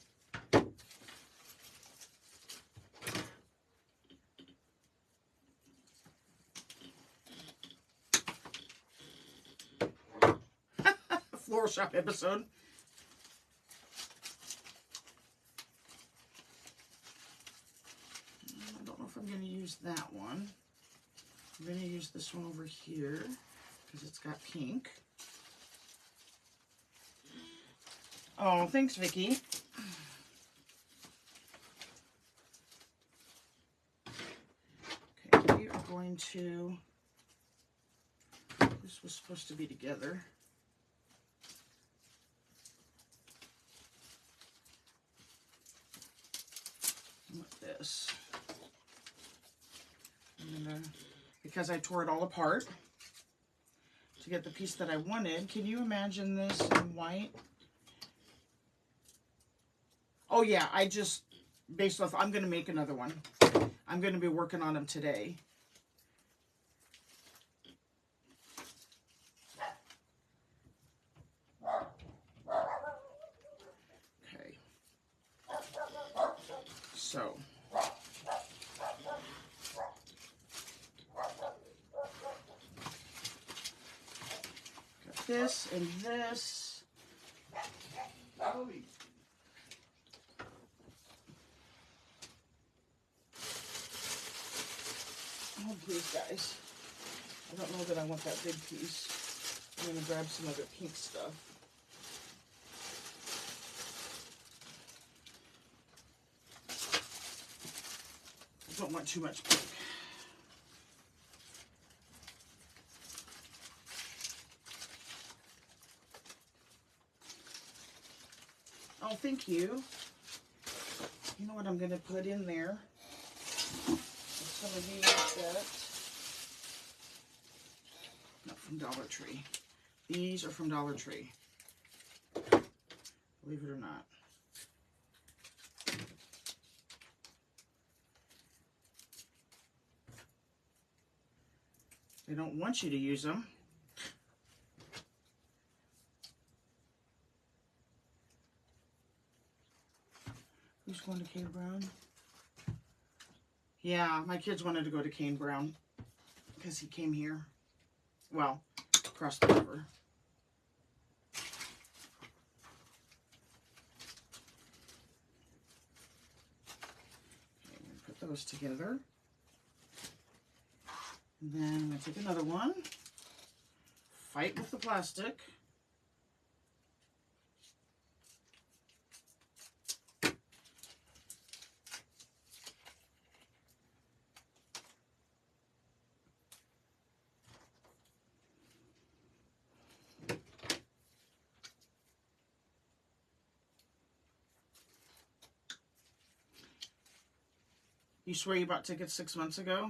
Floral shop episode. I don't know if I'm going to use that one. I'm going to use this one over here because it's got pink. Oh, thanks, Vicki. Okay, we are going to... This This was supposed to be together. With this. Because I tore it all apart to get the piece that I wanted. Can you imagine this in white? Oh yeah, I just, based off, I'm going to make another one. I'm going to be working on them today. Okay. So. Got this and this. Oh, please, guys. I don't know that I want that big piece. I'm going to grab some other pink stuff. I don't want too much pink. Oh, thank you. You know what I'm going to put in there? Some of these that, not from Dollar Tree. These are from Dollar Tree. Believe it or not. They don't want you to use them. Who's going to Kane Brown? Yeah, my kids wanted to go to Kane Brown because he came here. Well, across the river. Okay, I'm going to put those together. And then I'm going to take another one. Fight with the plastic. You swear you bought tickets 6 months ago?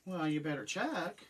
Well, you better check.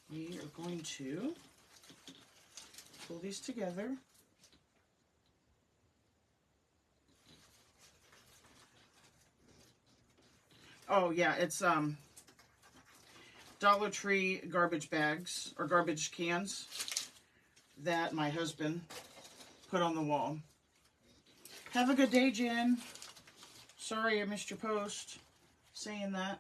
We are going to pull these together. Oh yeah, it's Dollar Tree garbage bags or garbage cans that my husband put on the wall. Have a good day, Jen. Sorry I missed your post saying that.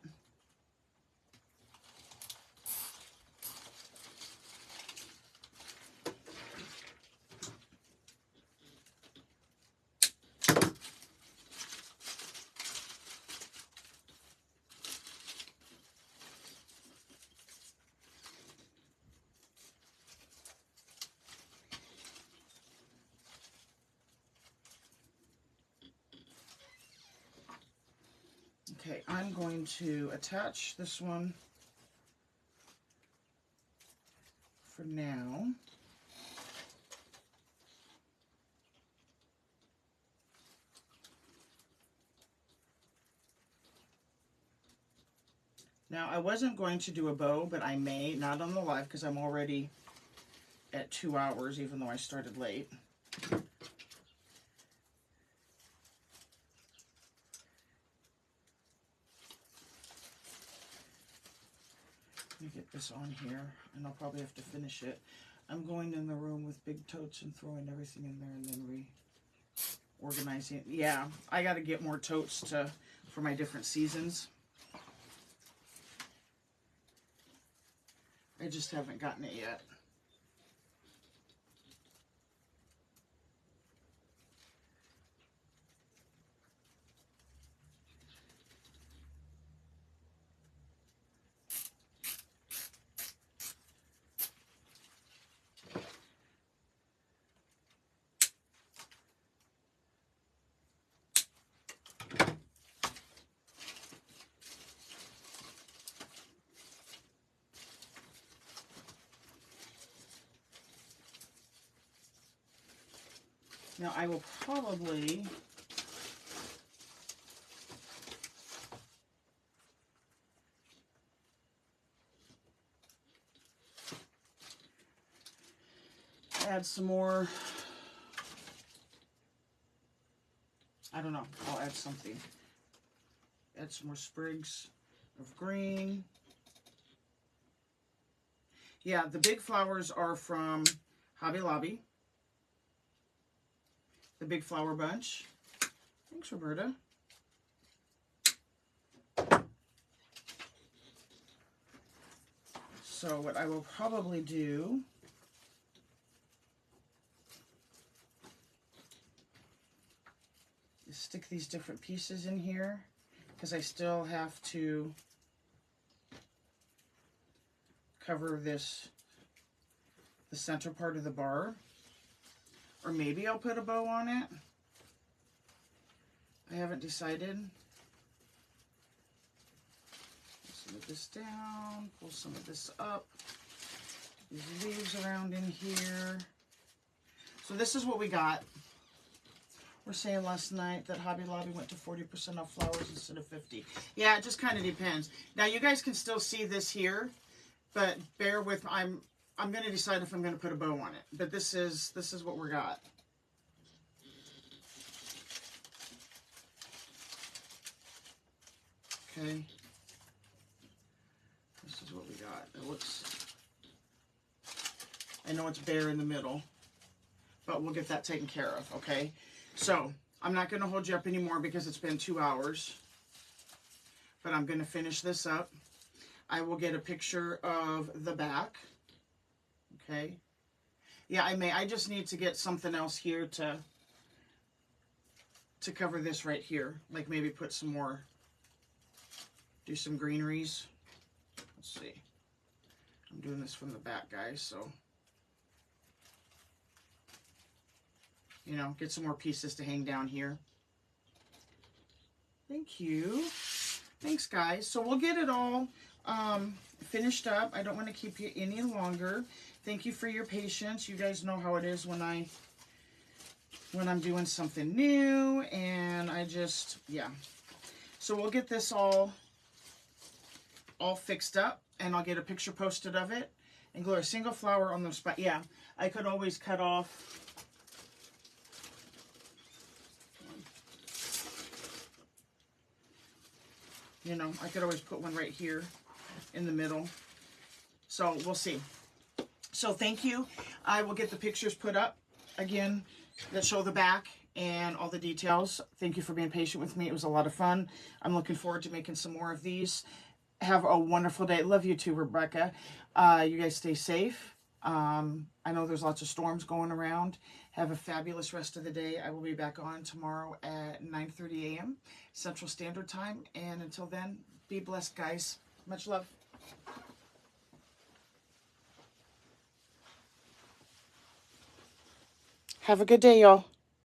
Okay, I'm going to attach this one for now. Now, I wasn't going to do a bow, but I may, not on the live, because I'm already at 2 hours, even though I started late. Let me get this on here, and I'll probably have to finish it. I'm going in the room with big totes and throwing everything in there and then reorganizing it. Yeah, I got to get more totes for my different seasons. I just haven't gotten it yet. Now I will probably add some more. I don't know. I'll add something. Add some more sprigs of green. Yeah, the big flowers are from Hobby Lobby. The big flower bunch. Thanks, Roberta. So what I will probably do is stick these different pieces in here, because I still have to cover the center part of the bar. Or maybe I'll put a bow on it. I haven't decided. Pull some of this down, pull some of this up. These leaves around in here. So this is what we got. We're saying last night that Hobby Lobby went to 40% off flowers instead of 50. Yeah, it just kind of depends. Now you guys can still see this here, but bear with me. I'm going to decide if I'm going to put a bow on it. But this is what we got. Okay. This is what we got. It looks, I know it's bare in the middle, but we'll get that taken care of, okay? So, I'm not going to hold you up anymore because it's been 2 hours. But I'm going to finish this up. I will get a picture of the back. Okay. Yeah, I just need to get something else here to cover this right here. Like maybe put some more, do some greeneries. Let's see. I'm doing this from the back, guys, so. You know, get some more pieces to hang down here. Thank you. Thanks, guys. So we'll get it all finished up. I don't want to keep you any longer. Thank you for your patience. You guys know how it is when I'm doing something new, and I just, yeah. So we'll get this all fixed up, and I'll get a picture posted of it and glue a single flower on the spot. Yeah, I could always cut off. You know, I could always put one right here in the middle. So we'll see. So thank you. I will get the pictures put up again that show the back and all the details. Thank you for being patient with me. It was a lot of fun. I'm looking forward to making some more of these. Have a wonderful day. Love you too, Rebecca. You guys stay safe. I know there's lots of storms going around. Have a fabulous rest of the day. I will be back on tomorrow at 9:30 a.m. Central Standard Time. And until then, be blessed, guys. Much love. Have a good day, y'all.